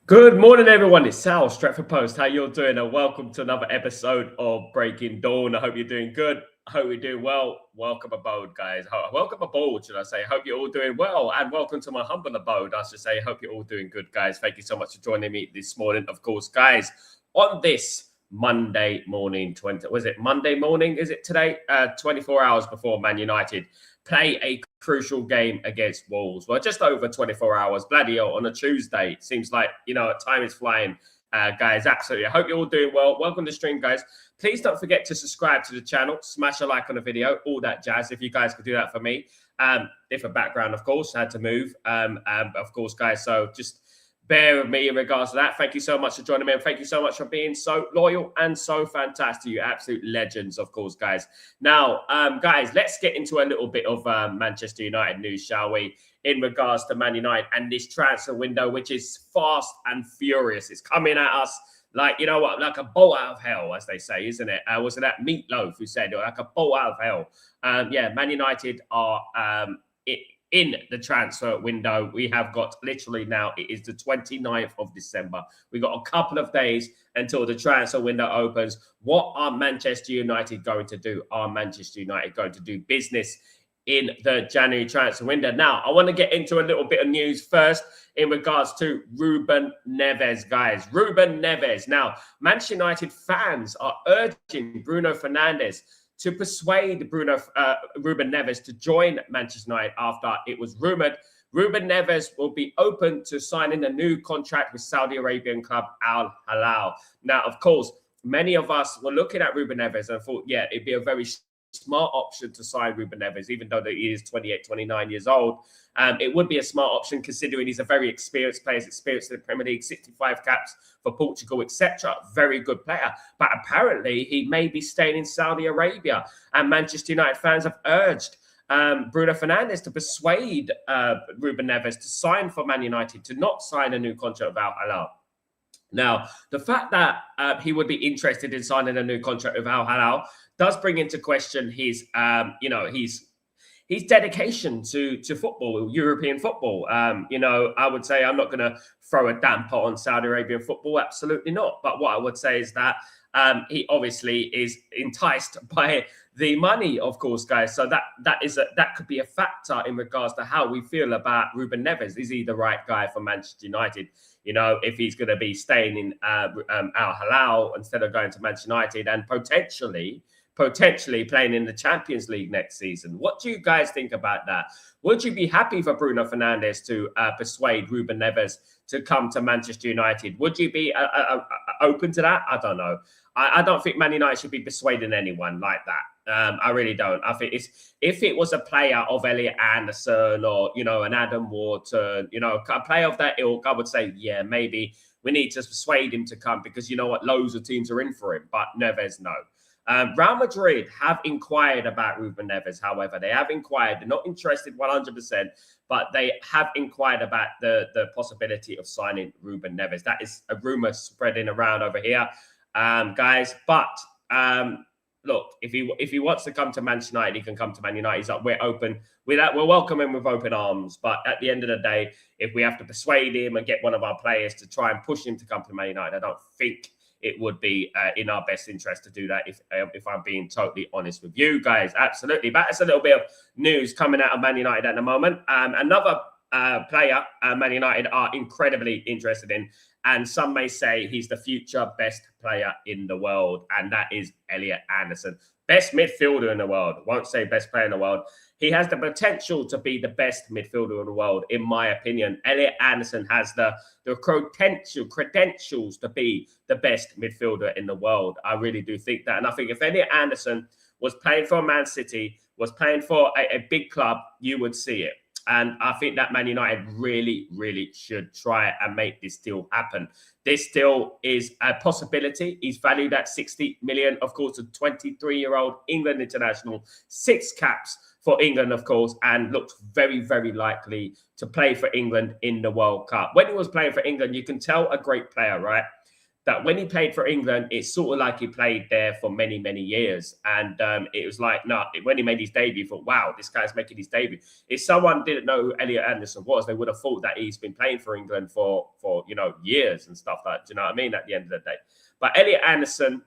Good morning, everyone. It's Sal, Stretford Post. How you all doing? And welcome to another episode of Breaking Dawn. I hope you're doing good. I hope you're doing well. Welcome aboard, guys. Welcome aboard, should I say. Hope you're all doing well. And welcome to my humble abode, I should say. Hope you're all doing good, guys. Thank you so much for joining me this morning. Of course, guys, on this Monday morning, Monday morning? Is it today? 24 hours before Man United play a crucial game against Wolves. Well, just over 24 hours, bloody hell, on a Tuesday. It seems like, time is flying, guys. Absolutely. I hope you're all doing well. Welcome to the stream, guys. Please don't forget to subscribe to the channel, smash a like on the video, all that jazz. If you guys could do that for me. Different background, of course, had to move. Of course, guys. So just bear with me in regards to that. Thank you so much for joining me, and thank you so much for being so loyal and so fantastic. You absolute legends, of course, guys. Now, guys, let's get into a little bit of Manchester United news, shall we? In regards to Man United and this transfer window, which is fast and furious. It's coming at us like, you know what, like a bolt out of hell, as they say, isn't it? Wasn't that Meatloaf who said, like a bolt out of hell? Yeah, Man United are in the transfer window. We have got literally now, it is the 29th of December. We've got a couple of days until the transfer window opens. What are Manchester United going to do? Are Manchester United going to do business in the January transfer window? Now, I want to get into a little bit of news first in regards to Ruben Neves, guys. Ruben Neves. Now, Manchester United fans are urging Bruno Fernandes to persuade Ruben Neves to join Manchester United after it was rumoured Ruben Neves will be open to signing a new contract with Saudi Arabian club Al Hilal. Now, of course, many of us were looking at Ruben Neves and thought, yeah, it'd be a very smart option to sign Ruben Neves, even though he is 28, 29 years old. It would be a smart option considering he's a very experienced player. He's experienced in the Premier League, 65 caps for Portugal, etc. Very good player. But apparently he may be staying in Saudi Arabia. And Manchester United fans have urged Bruno Fernandes to persuade Ruben Neves to sign for Man United, to not sign a new contract with Al Hilal. Now, the fact that he would be interested in signing a new contract with Al Hilal does bring into question his dedication to football, European football. I would say I'm not going to throw a damper on Saudi Arabian football. Absolutely not. But what I would say is that he obviously is enticed by the money, of course, guys. So that could be a factor in regards to how we feel about Ruben Neves. Is he the right guy for Manchester United? If he's going to be staying in Al Hilal instead of going to Manchester United and potentially playing in the Champions League next season. What do you guys think about that? Would you be happy for Bruno Fernandes to persuade Ruben Neves to come to Manchester United? Would you be open to that? I don't know. I don't think Man United should be persuading anyone like that. I really don't. I think if it was a player of Elliot Anderson or, an Adam Wharton, a player of that ilk, I would say, yeah, maybe we need to persuade him to come because you know what? Loads of teams are in for him. But Neves, no. Real Madrid have inquired about Ruben Neves, however. They have inquired. They're not interested 100%, but they have inquired about the possibility of signing Ruben Neves. That is a rumour spreading around over here, guys. But look, if he wants to come to Manchester United, he can come to Man United. He's like, we're open. We'll welcome him with open arms. But at the end of the day, if we have to persuade him and get one of our players to try and push him to come to Man United, I don't think it would be in our best interest to do that, if I'm being totally honest with you guys. Absolutely. But it's a little bit of news coming out of Man United at the moment. Another player Man United are incredibly interested in, and some may say he's the future best player in the world, and that is Elliot Anderson. Best midfielder in the world. Won't say best player in the world. He has the potential to be the best midfielder in the world, in my opinion. Elliot Anderson has the credentials to be the best midfielder in the world. I really do think that. And I think if Elliot Anderson was playing for Man City, was playing for a big club, you would see it. And I think that Man United really, really should try and make this deal happen. This deal is a possibility. He's valued at 60 million. Of course, a 23-year-old England international, 6 caps for England, of course, and looks very, very likely to play for England in the World Cup. When he was playing for England, you can tell a great player, right? that when he played for England, it's sort of like he played there for many, many years. And it was like, no, when he made his debut, you thought, wow, this guy's making his debut. If someone didn't know who Elliot Anderson was, they would have thought that he's been playing for England for years and stuff like that. Do you know what I mean? At the end of the day. But Elliot Anderson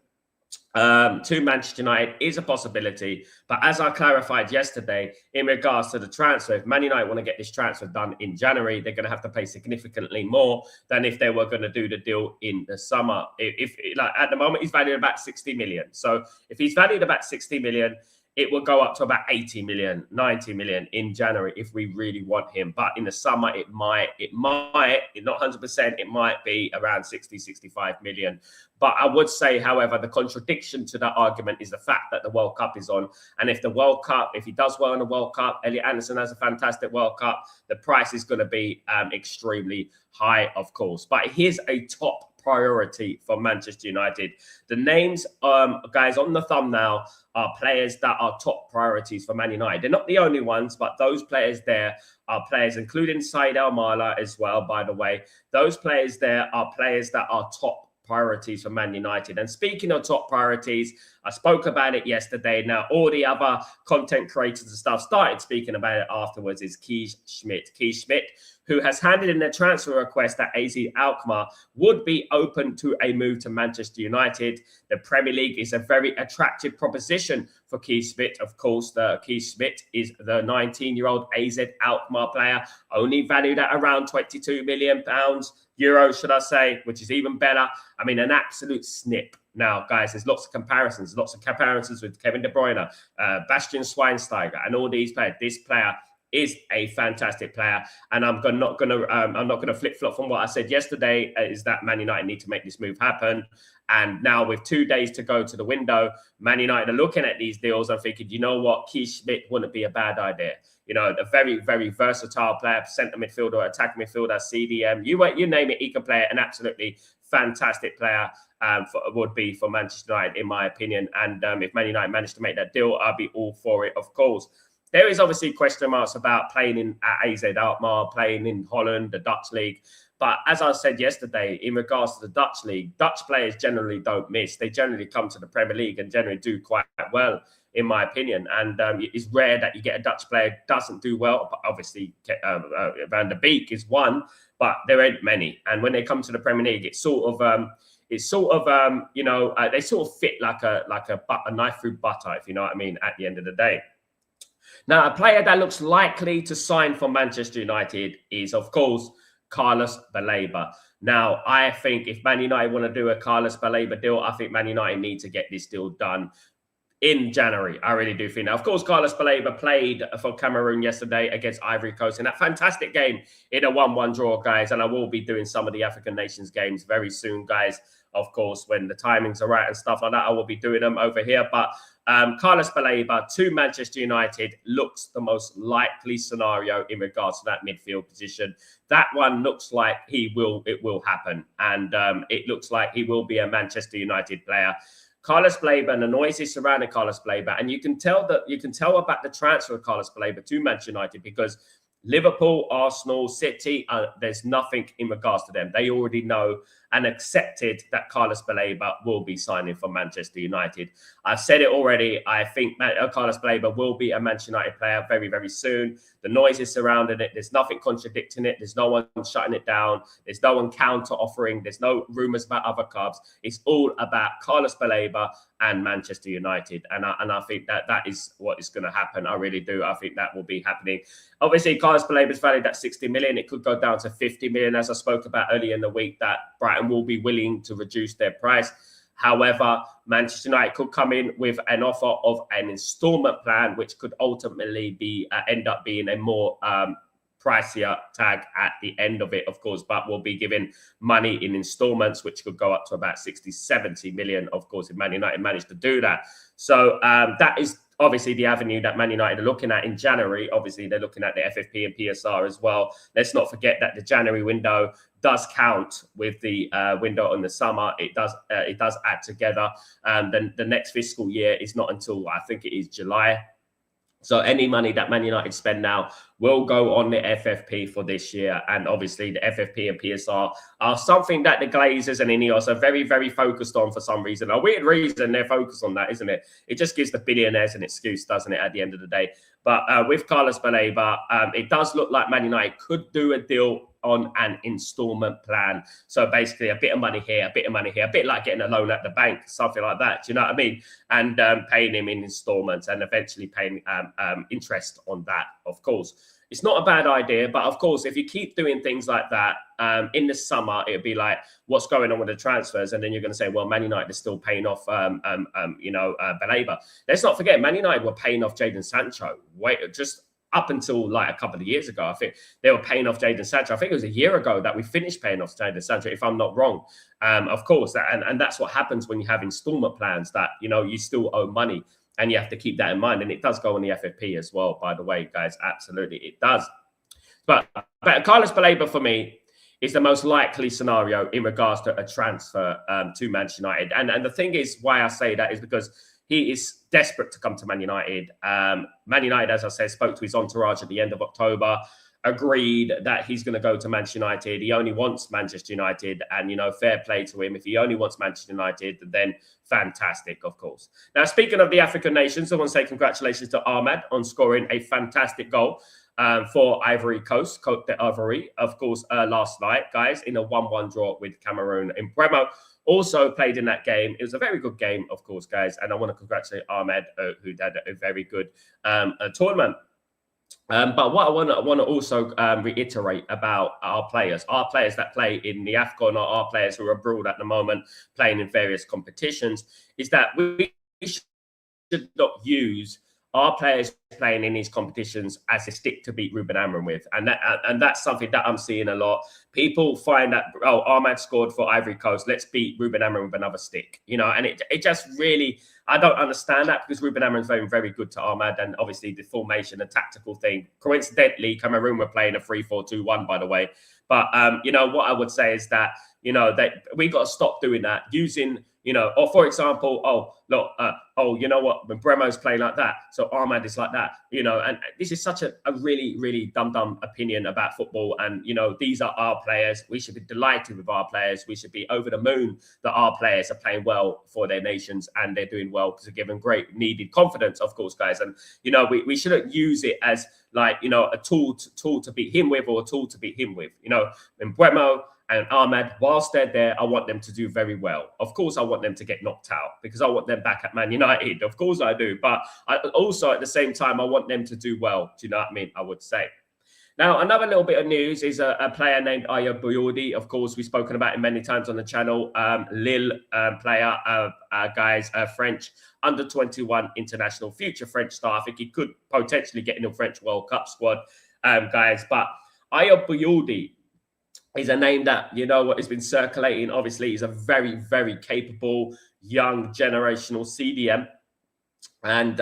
to Manchester United is a possibility. But as I clarified yesterday, in regards to the transfer, if Man United want to get this transfer done in January, they're going to have to pay significantly more than if they were going to do the deal in the summer. If like at the moment, he's valued about 60 million. So if he's valued about 60 million, it will go up to about 80 million, 90 million in January if we really want him. But in the summer, it might, not 100%, it might be around 60, 65 million. But I would say, however, the contradiction to that argument is the fact that the World Cup is on. And if the World Cup, if he does well in the World Cup, Elliot Anderson has a fantastic World Cup, the price is going to be extremely high, of course. But here's a top priority for Manchester United. The names, guys, on the thumbnail are players that are top priorities for Man United. They're not the only ones, but those players there are players, including Said Al-Mala as well, by the way. Those players there are players that are top priorities for Man United. And speaking of top priorities, I spoke about it yesterday. Now, all the other content creators and stuff started speaking about it afterwards is Schmidt, who has handed in a transfer request that AZ Alkmaar would be open to a move to Manchester United. The Premier League is a very attractive proposition for Schmidt. Of course, Schmidt is the 19-year-old AZ Alkmaar player, only valued at around £22 million, euros, should I say, which is even better. I mean, an absolute snip. Now, guys, there's lots of comparisons with Kevin De Bruyne, Bastian Schweinsteiger, and all these players. This player is a fantastic player, and I'm not gonna flip flop from what I said yesterday. Is that Man United need to make this move happen? And now with 2 days to go to the window, Man United are looking at these deals and thinking, you know what, Schmidt wouldn't be a bad idea. You know, a very, very versatile player, centre midfielder, attacking midfielder, CDM. You name it, he can play. An absolutely fantastic player would be for Manchester United, in my opinion. And if Man United managed to make that deal, I'd be all for it, of course. There is obviously question marks about playing at AZ Alkmaar, playing in Holland, the Dutch league. But as I said yesterday, in regards to the Dutch league, Dutch players generally don't miss. They generally come to the Premier League and generally do quite well, in my opinion. And it's rare that you get a Dutch player who doesn't do well. But obviously, Van der Beek is one, but there ain't many. And when they come to the Premier League, they sort of fit like a knife through butter, if you know what I mean, at the end of the day. Now, a player that looks likely to sign for Manchester United is, of course, Carlos Baleba. Now, I think if Man United want to do a Carlos Baleba deal, I think Man United need to get this deal done in January. I really do think. Now, of course, Carlos Baleba played for Cameroon yesterday against Ivory Coast in that fantastic game in a 1-1 draw, guys. And I will be doing some of the African Nations games very soon, guys. Of course, when the timings are right and stuff like that, I will be doing them over here. But Carlos Baleba to Manchester United looks the most likely scenario in regards to that midfield position. That one looks like it will happen. And it looks like he will be a Manchester United player. Carlos Baleba and the noises surrounding Carlos Baleba. And you can tell about the transfer of Carlos Baleba to Manchester United because Liverpool, Arsenal, City, there's nothing in regards to them. They already know and accepted that Carlos Baleba will be signing for Manchester United. I've said it already. I think Carlos Baleba will be a Manchester United player very, very soon. The noises surrounding it, there's nothing contradicting it. There's no one shutting it down. There's no one counter-offering. There's no rumours about other clubs. It's all about Carlos Baleba and Manchester United. And I think that is what is going to happen. I really do. I think that will be happening. Obviously, Carlos Baleba is valued at 60 million. It could go down to 50 million, as I spoke about earlier in the week, that Brighton will be willing to reduce their price. However, Manchester United could come in with an offer of an instalment plan, which could ultimately end up being a more pricier tag at the end of it, of course, but we'll be giving money in installments, which could go up to about 60, 70 million, of course, if Man United managed to do that. So that is obviously the avenue that Man United are looking at in January. Obviously, they're looking at the FFP and PSR as well. Let's not forget that the January window does count with the window in the summer. It does add together. Then the next fiscal year is not until, I think it is July. So any money that Man United spend now will go on the FFP for this year. And obviously the FFP and PSR are something that the Glazers and Ineos are very, very focused on for some reason. A weird reason they're focused on that, isn't it? It just gives the billionaires an excuse, doesn't it, at the end of the day? But with Carlos Baleba, it does look like Man United could do a deal on an installment plan. So basically a bit of money here, a bit of money here, a bit like getting a loan at the bank, something like that. Do you know what I mean? And paying him in installments and eventually paying interest on that, of course. It's not a bad idea, but of course, if you keep doing things like that in the summer, it'll be like, what's going on with the transfers? And then you're going to say, well, Man United is still paying off, Baleba. Let's not forget, Man United were paying off Jadon Sancho. Just up until like a couple of years ago, I think they were paying off Jadon Sancho. I think it was a year ago that we finished paying off Jadon Sancho, if I'm not wrong. Of course, and that's what happens when you have installment plans that, you still owe money. And you have to keep that in mind. And it does go on the FFP as well, by the way, guys. Absolutely, it does. But Carlos Baleba, for me, is the most likely scenario in regards to a transfer to Manchester United. And the thing is, why I say that is because he is desperate to come to Man United. Man United, as I said, spoke to his entourage at the end of October, agreed that he's going to go to Manchester United. He only wants Manchester United, and fair play to him. If he only wants Manchester United, then fantastic, of course. Now, speaking of the African nations, I want to say congratulations to Ahmad on scoring a fantastic goal for Ivory Coast, Côte d'Ivoire, of course, last night, guys, in a 1-1 draw with Cameroon. And Bremo also played in that game. It was a very good game, of course, guys, and I want to congratulate Ahmed, who had a very good tournament. But what I want to also reiterate about our players that play in the AFCON, or our players who are abroad at the moment playing in various competitions, is that we should not use our players playing in these competitions as a stick to beat Ruben Amorim with. And that's something that I'm seeing a lot. People find that, Ahmad scored for Ivory Coast, let's beat Ruben Amorim with another stick. And it just really, I don't understand that, because Ruben Amorim's very, very good to Ahmad, and obviously the formation, the tactical thing. Coincidentally, Cameroon were playing a 3-4-2-1, by the way. But, what I would say is that, that we got to stop doing that, using, or for example, you know what, when Bremo's playing like that, so Ahmad is like that, and this is such a really, really dumb opinion about football. And, these are our players. We should be delighted with our players. We should be over the moon that our players are playing well for their nations, and they're doing well because they're given great needed confidence, of course, guys. And, we shouldn't use it as like, a tool to beat him with, or a tool to beat him with, when Bremo and Ahmad, whilst they're there, I want them to do very well. Of course, I want them to get knocked out because I want them back at Man United. Of course I do. But I also, at the same time, I want them to do well. Do you know what I mean? I would say. Now, another little bit of news is a player named Ayoub Bouyadi. Of course, we've spoken about him many times on the channel. Lille player, guys, French under-21 international, future French star. I think he could potentially get in the French World Cup squad, guys. But Ayoub Bouyadi is a name that, has been circulating. Obviously, he's a very, very capable young generational CDM. And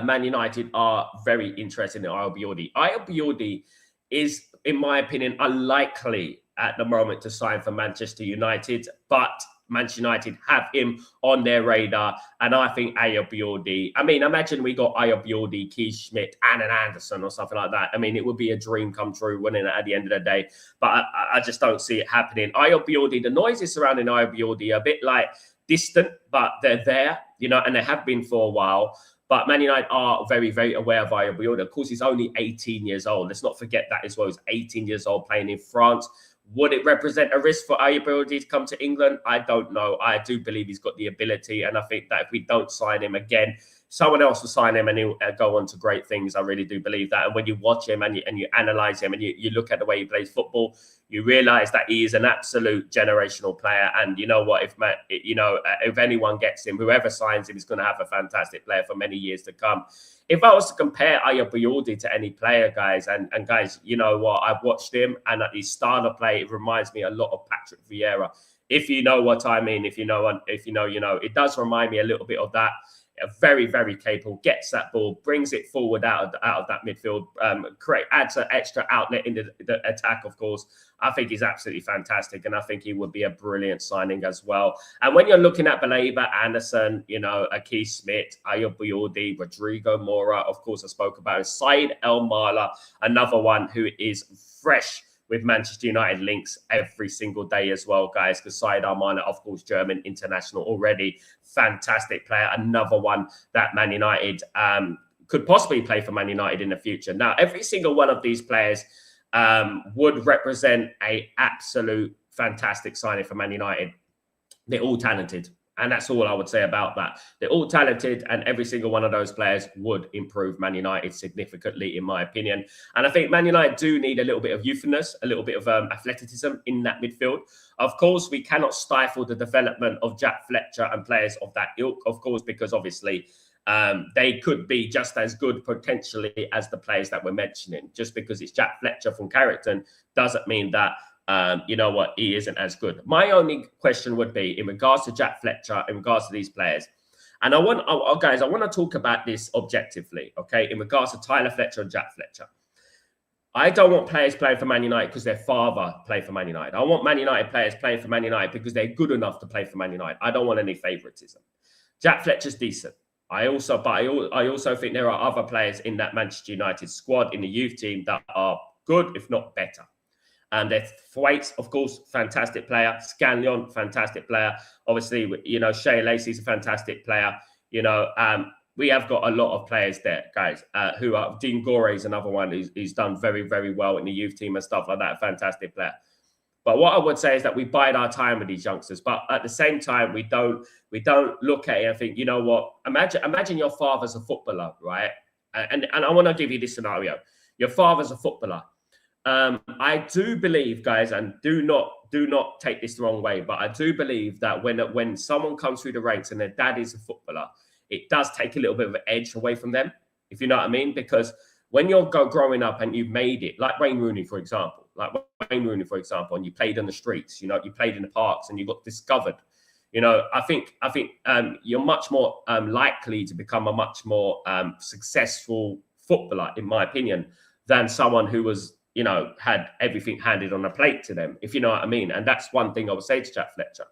Man United are very interested in Ayoub Bouyadi. Ayoub Bouyadi is, in my opinion, unlikely at the moment to sign for Manchester United, but Manchester United have him on their radar. And I think Ayoub Bouyadi, imagine we got Ayoub Bouyadi, Keith Schmidt, and an Anderson or something like that. It would be a dream come true, wouldn't it, at the end of the day? But I just don't see it happening. Ayoub Bouyadi, the noises surrounding Ayoub Bouyadi are a bit like distant, but they're there, and they have been for a while. But Man United are very, very aware of Ayoub Bouyadi. Of course, he's only 18 years old. Let's not forget that as well. He's 18 years old playing in France. Would it represent a risk for Ayoub Bouyadi to come to England? I don't know. I do believe he's got the ability. And I think that if we don't sign him again, someone else will sign him and he'll go on to great things. I really do believe that. And when you watch him and you analyze him and you look at the way he plays football, you realize that he is an absolute generational player. And you know what? If anyone gets him, whoever signs him is going to have a fantastic player for many years to come. If I was to compare Ayoub Bouyadi to any player, guys, and guys, you know what? I've watched him, and his style of play, it reminds me a lot of Patrick Vieira. If you know what I mean, if you know, it does remind me a little bit of that. very, very capable, gets that ball, brings it forward out of that midfield, adds an extra outlet into the attack, of course. I think he's absolutely fantastic, and I think he would be a brilliant signing as well. And when you're looking at Baleba, Anderson, Aki Schmidt, Ayoub Bouyadi, Rodrigo Mora, of course, I spoke about Said El Mala, another one who is fresh with Manchester United links every single day as well, guys, because Said El Mala, of course, German international already, fantastic player, another one that Man United could possibly play for Man United in the future. Now, every single one of these players would represent a absolute fantastic signing for Man United. They're all talented, and that's all I would say about that. They're all talented, and every single one of those players would improve Man United significantly, in my opinion. And I think Man United do need a little bit of youthfulness, a little bit of athleticism in that midfield. Of course, we cannot stifle the development of Jack Fletcher and players of that ilk, of course, because obviously they could be just as good potentially as the players that we're mentioning. Just because it's Jack Fletcher from Carrington doesn't mean that, he isn't as good. My only question would be in regards to Jack Fletcher, in regards to these players. And I want to talk about this objectively, okay? In regards to Tyler Fletcher and Jack Fletcher. I don't want players playing for Man United because their father played for Man United. I want Man United players playing for Man United because they're good enough to play for Man United. I don't want any favoritism. Jack Fletcher's decent. I also think there are other players in that Manchester United squad, in the youth team, that are good, if not better. And there's Thwaites, of course, fantastic player. Scanlon, fantastic player. Obviously, Shea Lacey's a fantastic player. We have got a lot of players there, guys, who are... Dean Gorey is another one who's done very, very well in the youth team and stuff like that. A fantastic player. But what I would say is that we bide our time with these youngsters. But at the same time, we don't look at it and think, you know what? Imagine your father's a footballer, right? And I want to give you this scenario. Your father's a footballer. I do believe, guys, and do not take this the wrong way, but I do believe that when someone comes through the ranks and their dad is a footballer, it does take a little bit of an edge away from them, if you know what I mean. Because when you're growing up and you've made it, like Wayne Rooney, for example, and you played on the streets, you played in the parks and you got discovered. I think you're much more likely to become a much more successful footballer, in my opinion, than someone who was, had everything handed on a plate to them, if you know what I mean. And that's one thing I would say to Jack Fletcher.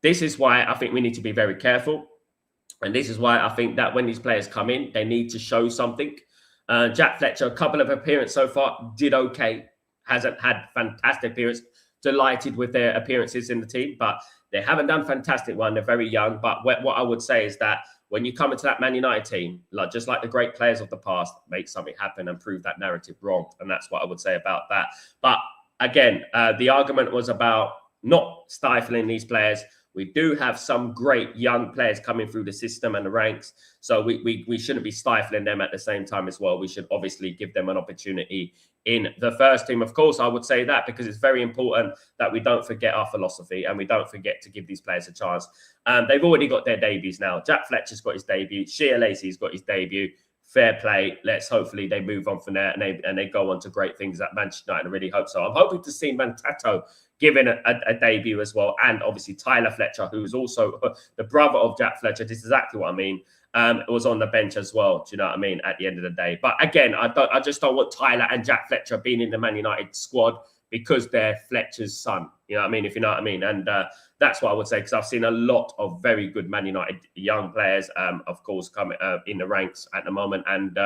This is why I think we need to be very careful. And this is why I think that when these players come in, they need to show something. Jack Fletcher, a couple of appearances so far, did okay. Hasn't had fantastic appearance. Delighted with their appearances in the team, but they haven't done fantastic one. They're very young. But what I would say is that when you come into that Man United team, just like the great players of the past, make something happen and prove that narrative wrong. And that's what I would say about that. But again, the argument was about not stifling these players. We do have some great young players coming through the system and the ranks. So we shouldn't be stifling them at the same time as well. We should obviously give them an opportunity in the first team. Of course, I would say that because it's very important that we don't forget our philosophy and we don't forget to give these players a chance. They've already got their debuts now. Jack Fletcher's got his debut. Shea Lacey's got his debut. Fair play. Hopefully they move on from there and they go on to great things at Manchester United. I really hope so. I'm hoping to see Mantato given a debut as well. And obviously Tyler Fletcher, who is also the brother of Jack Fletcher. This is exactly what I mean. Was on the bench as well. Do you know what I mean? At the end of the day. But again, I just don't want Tyler and Jack Fletcher being in the Man United squad because they're Fletcher's son. You know what I mean? If you know what I mean. And that's what I would say, because I've seen a lot of very good Man United young players, of course, coming in the ranks at the moment. And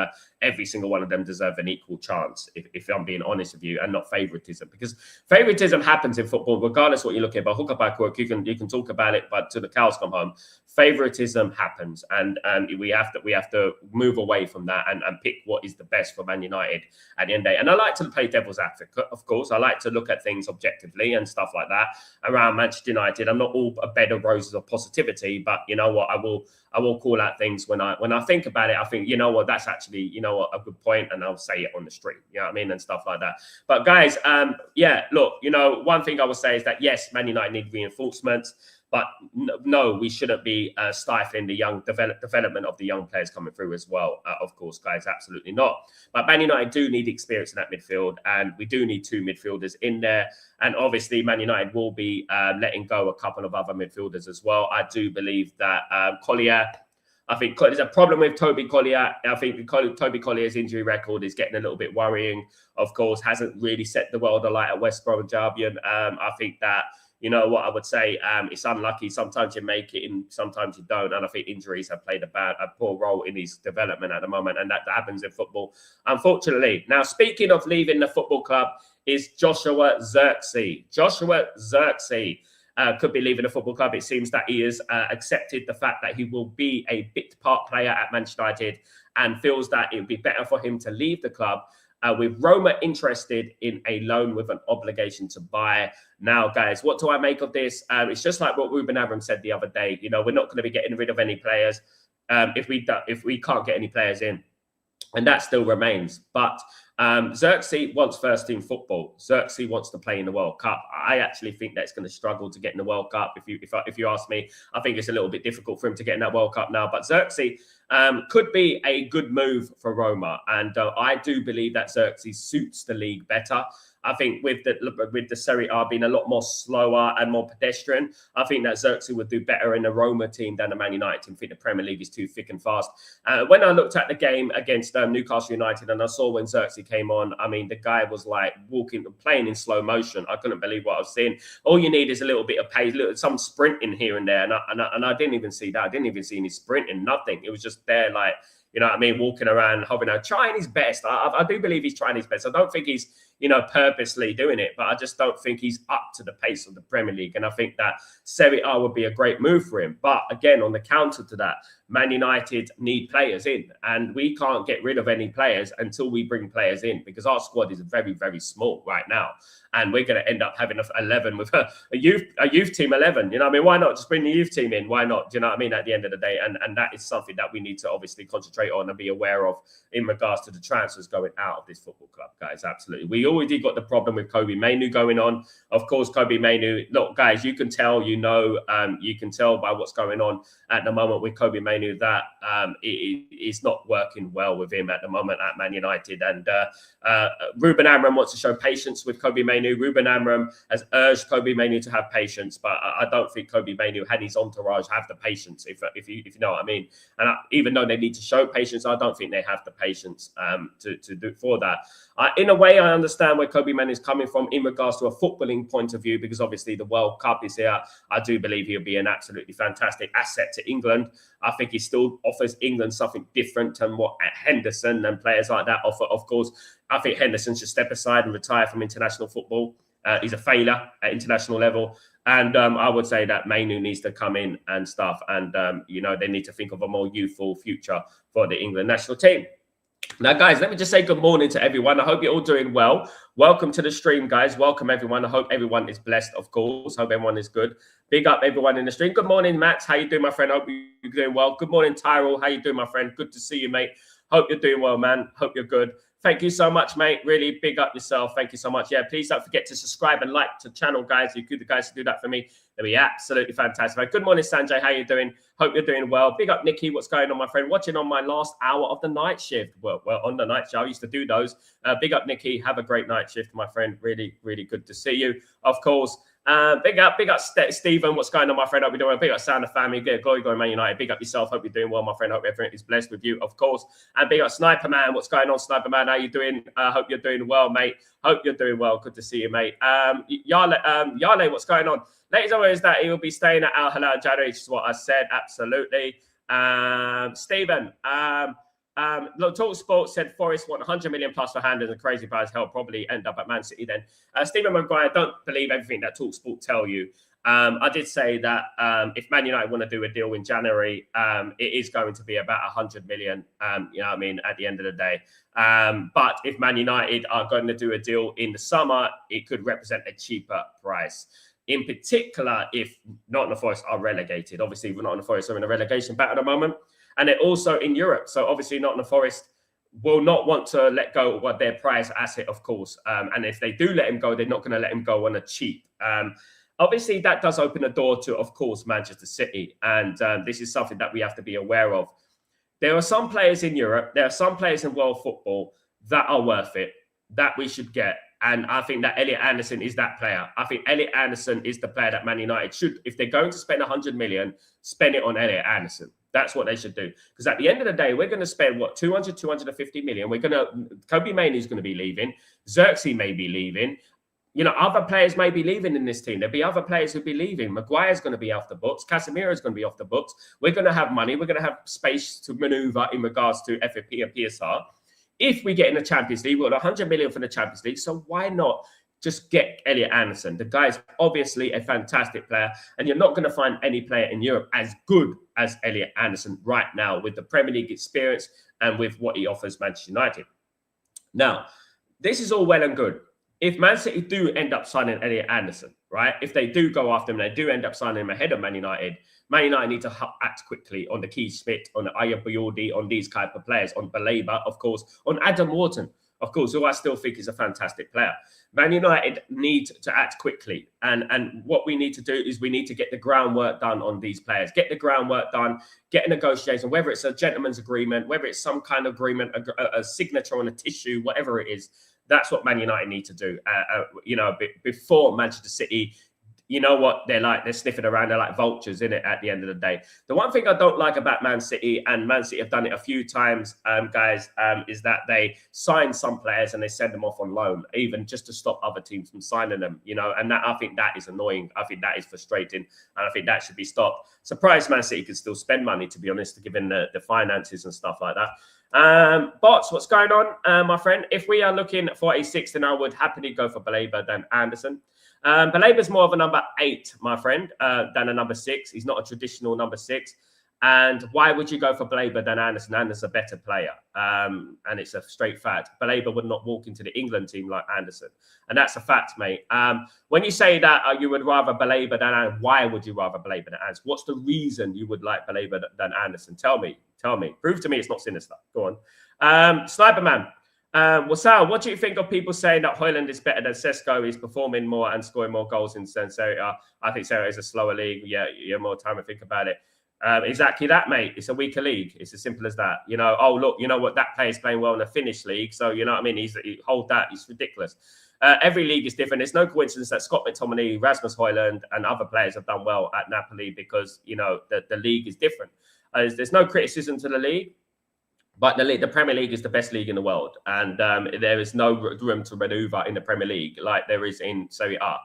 every single one of them deserve an equal chance, if I'm being honest with you, and not favoritism. Because favoritism happens in football, regardless what you look at. But hook up by crook, you can talk about it, but till the cows come home, favoritism happens. And we have to move away from that and pick what is the best for Man United at the end of the day. And I like to play devil's advocate, of course. I like to look at things objectively and stuff like that around Manchester United. I'm not all a bed of roses of positivity, but you know what, I will call out things when I think about it. I think, you know what, that's actually, you know what, a good point, and I'll say it on the street, you know what I mean, and stuff like that. But guys, yeah, look, one thing I would say is that yes, Man United need reinforcements, but no, we shouldn't be stifling the young development of the young players coming through as well. Of course, guys, absolutely not. But Man United do need experience in that midfield, and we do need two midfielders in there. And obviously, Man United will be letting go a couple of other midfielders as well. I do believe that Collier, I think there's a problem with Toby Collier. I think Toby Collier's injury record is getting a little bit worrying. Of course, hasn't really set the world alight at West Bromwich Albion. I think that, you know what I would say, it's unlucky. Sometimes you make it and sometimes you don't. And I think injuries have played a poor role in his development at the moment. And that happens in football, unfortunately. Now, speaking of leaving the football club, is Joshua Xirkzee. Joshua Xirkzee could be leaving the football club. It seems that he has accepted the fact that he will be a bit part player at Manchester United and feels that it would be better for him to leave the club. With Roma interested in a loan with an obligation to buy. Now, guys, what do I make of this? It's just like what Ruben Neves said the other day. You know, we're not going to be getting rid of any players if we can't get any players in. And that still remains. But Xirkzee wants first team football. Xirkzee wants to play in the World Cup. I actually think that's going to struggle to get in the World Cup. If you ask me, I think it's a little bit difficult for him to get in that World Cup now. But Xirkzee could be a good move for Roma, and I do believe that Xirkzee suits the league better. I think with the Serie A being a lot more slower and more pedestrian, I think that Xirkzee would do better in a Roma team than a Man United team. I think the Premier League is too thick and fast. When I looked at the game against Newcastle United and I saw when Xirkzee came on, I mean, the guy was like playing in slow motion. I couldn't believe what I was seeing. All you need is a little bit of pace, some sprinting here and there. And I didn't even see that. I didn't even see any sprinting, nothing. It was just there like, you know what I mean, walking around, hovering out, trying his best. I do believe he's trying his best. I don't think he's, you know, purposely doing it, but I just don't think he's up to the pace of the Premier League. And I think that Serie A would be a great move for him. But again, on the counter to that, Man United need players in, and we can't get rid of any players until we bring players in, because our squad is very, very small right now. And we're going to end up having 11 with a youth team 11. You know what I mean? Why not just bring the youth team in? Why not? Do you know what I mean? At the end of the day, and that is something that we need to obviously concentrate on and be aware of in regards to the transfers going out of this football club, guys. Absolutely. We already got the problem with Kobbie Mainoo going on. Of course, Kobbie Mainoo, look, guys, you can tell, you can tell by what's going on at the moment with Kobbie Mainoo that it's not working well with him at the moment at Man United. And Ruben Amram wants to show patience with Kobbie Mainoo. Ruben Amram has urged Kobbie Mainoo to have patience, but I don't think Kobbie Mainoo and his entourage have the patience, if you know what I mean. And even though they need to show patience, I don't think they have the patience to do for that. In a way, I understand where Kobbie Mainoo is coming from in regards to a footballing point of view, because obviously the World Cup is here. I do believe he'll be an absolutely fantastic asset to England. I think he still offers England something different than what Henderson and players like that offer. Of course, I think Henderson should step aside and retire from international football. He's a failure at international level. And I would say that Mainoo needs to come in and stuff. And, they need to think of a more youthful future for the England national team. Now, guys, let me just say good morning to everyone. I hope you're all doing well. Welcome to the stream, guys. Welcome, everyone. I hope everyone is blessed, of course. Hope everyone is good. Big up, everyone in the stream. Good morning, Max. How you doing, my friend? Hope you're doing well. Good morning, Tyrell. How you doing, my friend? Good to see you, mate. Hope you're doing well, man. Hope you're good. Thank you so much, mate. Really big up yourself. Thank you so much. Yeah, please don't forget to subscribe and like the channel, guys. If you guys do that for me, that'd be absolutely fantastic. Good morning, Sanjay. How you doing? Hope you're doing well. Big up, Nikki. What's going on, my friend? Watching on my last hour of the night shift. Well, on the night show, I used to do those. Big up, Nikki. Have a great night shift, my friend. Really, really good to see you. Of course. Big up, Stephen. What's going on, my friend? Hope you're doing well. Big up, Sound of Family. Good, glory, Man United. Big up yourself. Hope you're doing well, my friend. Hope everything is blessed with you, of course. And big up, Sniper Man. What's going on, Sniper Man? How you doing? Hope you're doing well, mate. Hope you're doing well. Good to see you, mate. Yale, what's going on? Ladies and gentlemen, is that he will be staying at Al Hilal January, which is what I said. Absolutely. Stephen. Look, Talk Sports said Forest want 100 million plus for Hand, and the crazy price. Hell, probably end up at Man City then. Stephen Maguire, don't believe everything that Talk Sport tell you. I did say that if Man United want to do a deal in January, it is going to be about 100 million. You know what I mean? At the end of the day. But if Man United are going to do a deal in the summer, it could represent a cheaper price. In particular, if Nottingham Forest are relegated. Obviously, Nottingham Forest are in a relegation battle at the moment. And they're also in Europe. So obviously Nottingham Forest will not want to let go of their prize asset, of course. And if they do let him go, they're not going to let him go on a cheap. Obviously, that does open a door to, of course, Manchester City. And this is something that we have to be aware of. There are some players in Europe, there are some players in world football that are worth it, that we should get. And I think that Elliot Anderson is that player. I think Elliot Anderson is the player that Man United should, if they're going to spend 100 million, spend it on Elliot Anderson. That's what they should do. Because at the end of the day, we're going to spend, 250 million. Kobe Mainoo's going to be leaving. Xirkzee may be leaving. Other players may be leaving in this team. There'll be other players who'll be leaving. Maguire's going to be off the books. Casemiro's going to be off the books. We're going to have money. We're going to have space to maneuver in regards to FFP and PSR. If we get in the Champions League, we've got 100 million for the Champions League. So why not just get Elliot Anderson? The guy's obviously a fantastic player, and you're not going to find any player in Europe as good as Elliot Anderson right now with the Premier League experience and with what he offers Manchester United. Now, this is all well and good. If Man City do end up signing Elliot Anderson, right? If they do go after him, they do end up signing him ahead of Man United need to act quickly on the Schmidt, on the Ayabayodi, on these type of players, on Baleba, of course, on Adam Wharton, of course, who I still think is a fantastic player. Man United need to act quickly. And what we need to do is we need to get the groundwork done on these players. Get the groundwork done, get a negotiation, whether it's a gentleman's agreement, whether it's some kind of agreement, a signature on a tissue, whatever it is. That's what Man United need to do. Before Manchester City, you know what they're like? They're sniffing around. They're like vultures, in it. At the end of the day, the one thing I don't like about Man City, and Man City have done it a few times, guys, is that they sign some players and they send them off on loan, even just to stop other teams from signing them. And that, I think that is annoying. I think that is frustrating, and I think that should be stopped. Surprised Man City can still spend money, to be honest, given the finances and stuff like that. Bots, what's going on, my friend? If we are looking for a 6, then I would happily go for Baleba than Anderson. Baleba's more of a number 8, my friend, than a number 6. He's not a traditional number 6. And why would you go for Baleba than Anderson? Anderson's a better player. And it's a straight fact. Baleba would not walk into the England team like Anderson. And that's a fact, mate. When you say that you would rather Baleba than Anderson, why would you rather Baleba than Anderson? What's the reason you would like Baleba than Anderson? Tell me. Prove to me it's not sinister. Go on. Sniper Man. Sal, what do you think of people saying that Højlund is better than Sesko? He's performing more and scoring more goals in Serie A. I think Serie A is a slower league. Yeah, you have more time to think about it. Exactly that, mate. It's a weaker league. It's as simple as that. Oh, look, you know what? That player's playing well in the Finnish league. So, you know what I mean? Hold that. It's ridiculous. Every league is different. It's no coincidence that Scott McTominay, Rasmus Højlund, and other players have done well at Napoli because, the league is different. There's no criticism to the league, but the Premier League is the best league in the world. And there is no room to maneuver in the Premier League like there is in Serie A.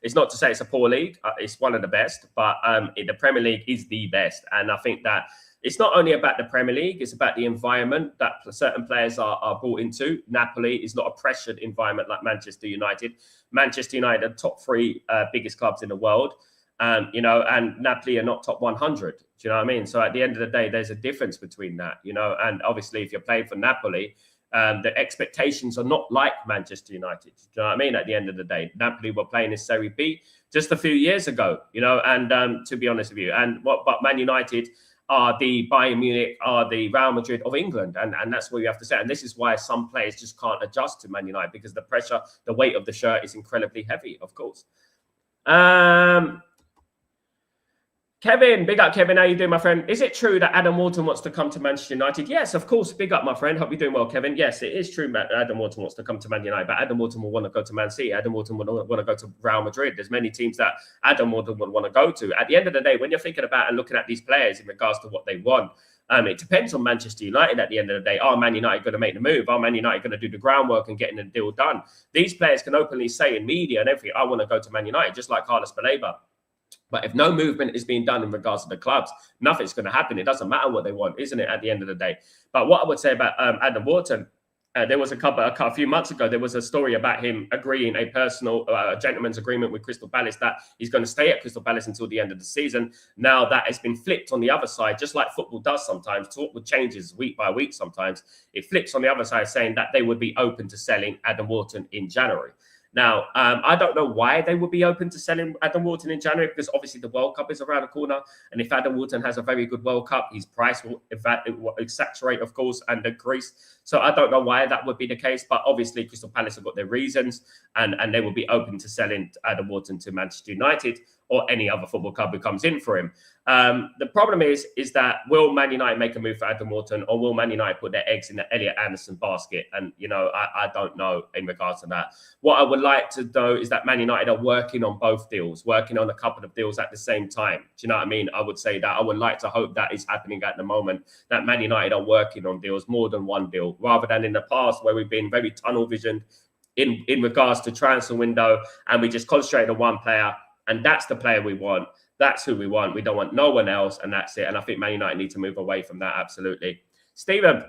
It's not to say it's a poor league. It's one of the best, but the Premier League is the best. And I think that it's not only about the Premier League, it's about the environment that certain players are brought into. Napoli is not a pressured environment like Manchester United. Manchester United are the top 3 biggest clubs in the world. And Napoli are not top 100. Do you know what I mean? So at the end of the day, there's a difference between that, and obviously if you're playing for Napoli, the expectations are not like Manchester United. Do you know what I mean? At the end of the day, Napoli were playing in Serie B just a few years ago, and to be honest with you, but Man United are the Bayern Munich, are the Real Madrid of England. And that's what you have to say. And this is why some players just can't adjust to Man United because the pressure, the weight of the shirt is incredibly heavy, of course. Kevin, big up, Kevin. How you doing, my friend? Is it true that Adam Wharton wants to come to Manchester United? Yes, of course. Big up, my friend. Hope you're doing well, Kevin. Yes, it is true that Adam Wharton wants to come to Man United, but Adam Wharton will want to go to Man City. Adam Wharton will want to go to Real Madrid. There's many teams that Adam Wharton would want to go to. At the end of the day, when you're thinking about and looking at these players in regards to what they want, it depends on Manchester United at the end of the day. Are Man United going to make the move? Are Man United going to do the groundwork and getting the deal done? These players can openly say in media and everything, I want to go to Man United, just like Carlos Baleba. But if no movement is being done in regards to the clubs, nothing's going to happen. It doesn't matter what they want, isn't it, at the end of the day? But what I would say about Adam Wharton, there was a few months ago, there was a story about him agreeing a personal gentleman's agreement with Crystal Palace that he's going to stay at Crystal Palace until the end of the season. Now that has been flipped on the other side, just like football does sometimes. Football changes week by week sometimes. It flips on the other side saying that they would be open to selling Adam Wharton in January. Now, I don't know why they would be open to selling Adam Wharton in January because obviously the World Cup is around the corner. And if Adam Wharton has a very good World Cup, his price will saturate, of course, and increase. So I don't know why that would be the case. But obviously, Crystal Palace have got their reasons and they will be open to selling Adam Wharton to Manchester United. or any other football club who comes in for him. The problem is that will Man United make a move for Adam Wharton, or will Man United put their eggs in the Elliot Anderson basket? And, I don't know in regards to that. What I would like to know is that Man United are working on both deals, working on a couple of deals at the same time. Do you know what I mean? I would say that I would like to hope that is happening at the moment, that Man United are working on deals, more than one deal, rather than in the past where we've been very tunnel visioned in regards to transfer window, and we just concentrate on one player, and that's the player we want. That's who we want. We don't want no one else, and that's it. And I think Man United need to move away from that, absolutely. Stephen,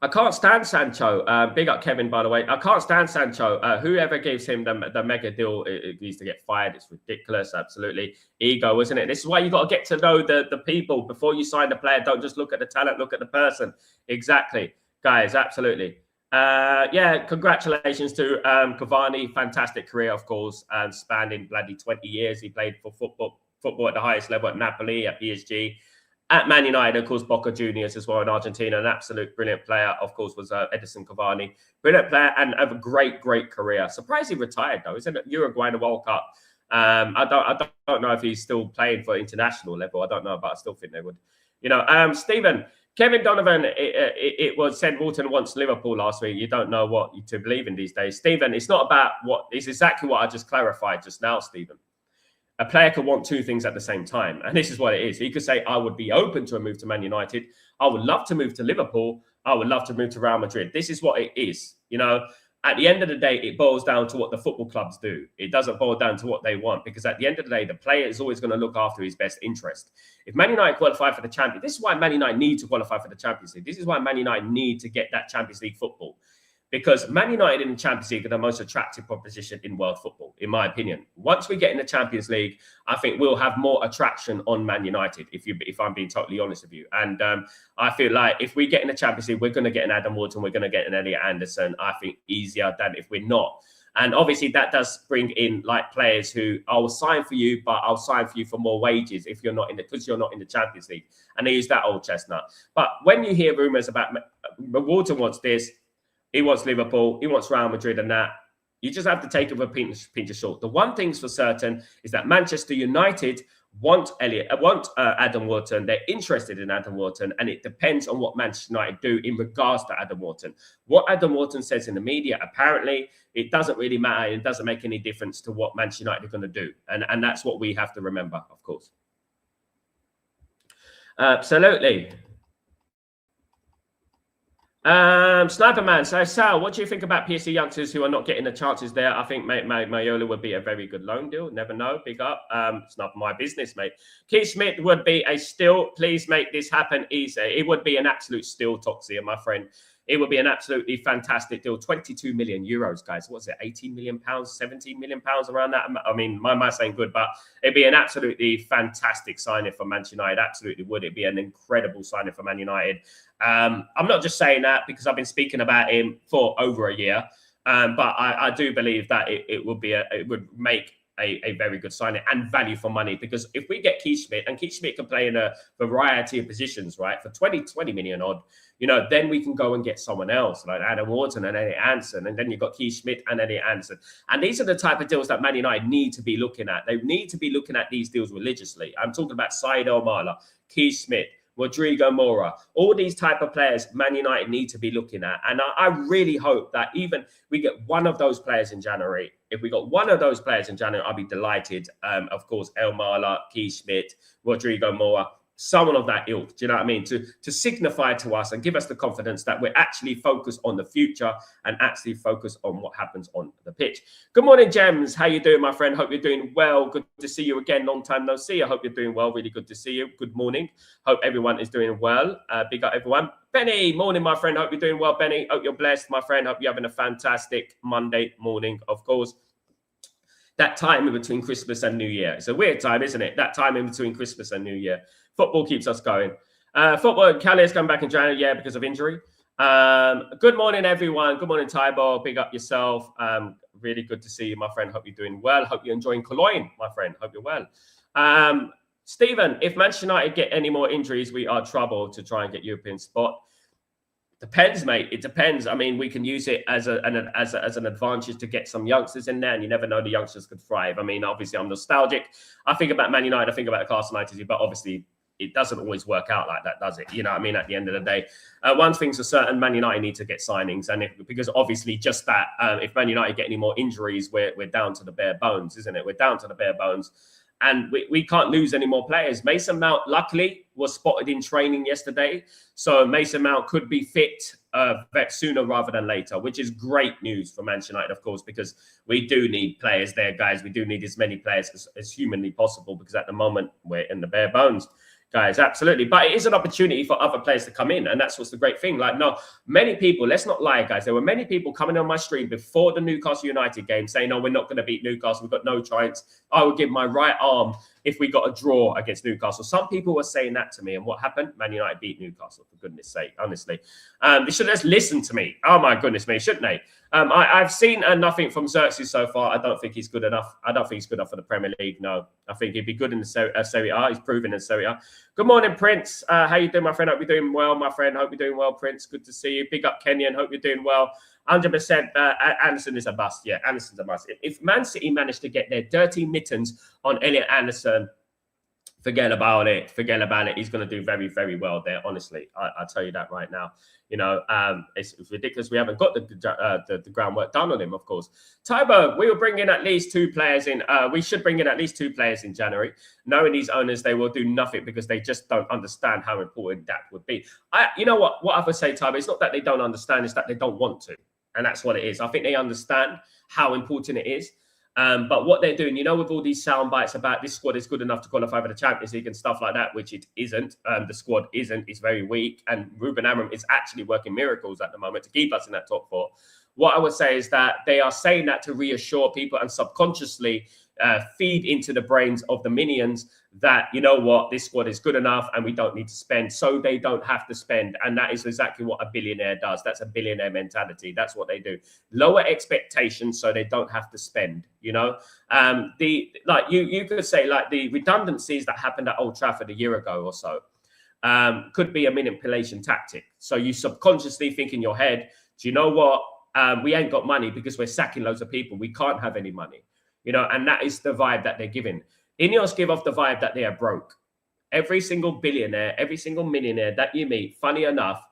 I can't stand Sancho. Big up Kevin, by the way. I can't stand Sancho. Whoever gives him the mega deal, it needs to get fired. It's ridiculous, absolutely. Ego, isn't it? This is why you got to get to know the people before you sign the player. Don't just look at the talent, look at the person. Exactly, guys, absolutely. Congratulations to Cavani. Fantastic career, of course, spanning bloody 20 years. He played for football at the highest level at Napoli, at PSG, at Man United, of course, Boca Juniors as well in Argentina. An absolute brilliant player, of course, was Edison Cavani. Brilliant player and have a great career. Surprised he retired, though, isn't it? Uruguay in the World Cup. I don't know if he's still playing for international level. I don't know, but I still think they would. Stephen, Kevin Donovan, it was said Wharton wants Liverpool last week. You don't know what to believe in these days. Stephen, it's not about what, it's exactly what I just clarified just now, Stephen. A player could want two things at the same time. And this is what it is. He could say, I would be open to a move to Man United. I would love to move to Liverpool. I would love to move to Real Madrid. This is what it is. At the end of the day, it boils down to what the football clubs do. It doesn't boil down to what they want, because at the end of the day, the player is always going to look after his best interest. If Man United qualify for the Champions, this is why Man United need to qualify for the Champions League. This is why Man United need to get that Champions League football, because Man United in the Champions League are the most attractive proposition in world football, in my opinion. Once we get in the Champions League, I think we'll have more attraction on Man United, if I'm being totally honest with you. And I feel like if we get in the Champions League, we're going to get an Adam Wharton, we're going to get an Elliot Anderson, I think easier than if we're not. And obviously that does bring in like players who I'll sign for you, but I'll sign for you for more wages if you're not in because you're not in the Champions League. And they use that old chestnut. But when you hear rumours about Wharton wants this, he wants Liverpool, he wants Real Madrid and that, you just have to take it with a pinch of salt. The one thing's for certain is that Manchester United want Adam Wharton. They're interested in Adam Wharton, and it depends on what Manchester United do in regards to Adam Wharton. What Adam Wharton says in the media, apparently, it doesn't really matter. It doesn't make any difference to what Manchester United are going to do. And that's what we have to remember, of course. Absolutely. Sniper Man says, Sal, what do you think about PSG youngsters who are not getting the chances there? I think Mayola would be a very good loan deal. Never know. Big up. It's not my business, mate. Keith Schmidt would be a steal. Please make this happen easy. It would be an absolute steal, Toxia, my friend. It would be an absolutely fantastic deal. 22 million euros, guys. What's it? 18 million pounds, 17 million pounds around that. I mean, my mind's saying good, but it'd be an absolutely fantastic signing for Manchester United. Absolutely would. It'd be an incredible signing for Man United. I'm not just saying that because I've been speaking about him for over a year, but I do believe that it would make a very good signing and value for money, because if we get Keith Schmidt, and Keith Schmidt can play in a variety of positions, right, for 20 million odd, then we can go and get someone else like Adam Wharton and Elliot Anderson, and then you've got Keith Schmidt and Elliot Anderson. And these are the type of deals that Man United need to be looking at. They need to be looking at these deals religiously. I'm talking about Said El-Mala, Keith Schmidt, Rodrigo Mora, all these type of players Man United need to be looking at. And I really hope that even we get one of those players in January. If we got one of those players in January, I'll be delighted. Of course, El-Mala, Keith Schmidt, Rodrigo Mora, someone of that ilk, do you know what I mean? To signify to us and give us the confidence that we're actually focused on the future and actually focus on what happens on the pitch. Good morning, Gems. How you doing, my friend? Hope you're doing well. Good to see you again. Long time no see. I hope you're doing well. Really good to see you. Good morning. Hope everyone is doing well. Big up, everyone. Benny, morning, my friend. Hope you're doing well, Benny. Hope you're blessed, my friend. Hope you're having a fantastic Monday morning, of course. That time in between Christmas and New Year. It's a weird time, isn't it? That time in between Christmas and New Year. Football keeps us going. Football, Calais is coming back in January, yeah, because of injury. Good morning, everyone. Good morning, Tybor. Big up yourself. Really good to see you, my friend. Hope you're doing well. Hope you're enjoying Cologne, my friend. Hope you're well. Stephen, if Manchester United get any more injuries, we are troubled to try and get European spot. Depends, mate. It depends. I mean, we can use it as an advantage to get some youngsters in there, and you never know, the youngsters could thrive. I mean, obviously, I'm nostalgic. I think about Man United, I think about the Castle United, but obviously, it doesn't always work out like that, does it? You know what I mean? At the end of the day, one thing's for certain: Man United need to get signings, and because obviously, just that, if Man United get any more injuries, we're down to the bare bones, isn't it? We're down to the bare bones. And we can't lose any more players. Mason Mount, luckily, was spotted in training yesterday. So Mason Mount could be fit sooner rather than later, which is great news for Manchester United, of course, because we do need players there, guys. We do need as many players as humanly possible, because at the moment, we're in the bare bones. Guys, absolutely. But it is an opportunity for other players to come in. And that's what's the great thing. Like, no, many people, let's not lie, guys. There were many people coming on my stream before the Newcastle United game saying, no, we're not going to beat Newcastle. We've got no chance. I would give my right arm if we got a draw against Newcastle. Some people were saying that to me. And what happened? Man United beat Newcastle, for goodness sake, honestly. They should just listen to me. Oh, my goodness me, shouldn't they? I've seen nothing from Xirkzee so far. I don't think he's good enough. I don't think he's good enough for the Premier League. No, I think he'd be good in the Serie A. He's proven in Serie A. Good morning, Prince. How you doing, my friend? Hope you're doing well, my friend. Hope you're doing well, Prince. Good to see you. Big up, Kenyan. Hope you're doing well. 100%. Anderson is a bust. Yeah, Anderson's a bust. If Man City managed to get their dirty mittens on Elliot Anderson, forget about it. Forget about it. He's going to do very, very well there. Honestly, I'll tell you that right now. You know, it's ridiculous. We haven't got the groundwork done on him, of course. Tybo, we will bring in at least 2 players in. We should bring in at least 2 players in January. Knowing these owners, they will do nothing because they just don't understand how important that would be. You know what? What I would say, Tybo, it's not that they don't understand, it's that they don't want to. And that's what it is. I think they understand how important it is. But what they're doing, you know, with all these sound bites about this squad is good enough to qualify for the Champions League and stuff like that, which it isn't. The squad isn't. It's very weak. And Ruben Neves is actually working miracles at the moment to keep us in that top 4. What I would say is that they are saying that to reassure people and subconsciously feed into the brains of the minions that, you know what, this squad is good enough and we don't need to spend, so they don't have to spend. And that is exactly what a billionaire does. That's a billionaire mentality. That's what they do. Lower expectations so they don't have to spend, you know. You could say, like, the redundancies that happened at Old Trafford a year ago or so could be a manipulation tactic. So you subconsciously think in your head, do you know what? We ain't got money because we're sacking loads of people. We can't have any money. You know, and that is the vibe that they're giving. Ineos give off the vibe that they are broke. Every single billionaire, every single millionaire that you meet, funny enough,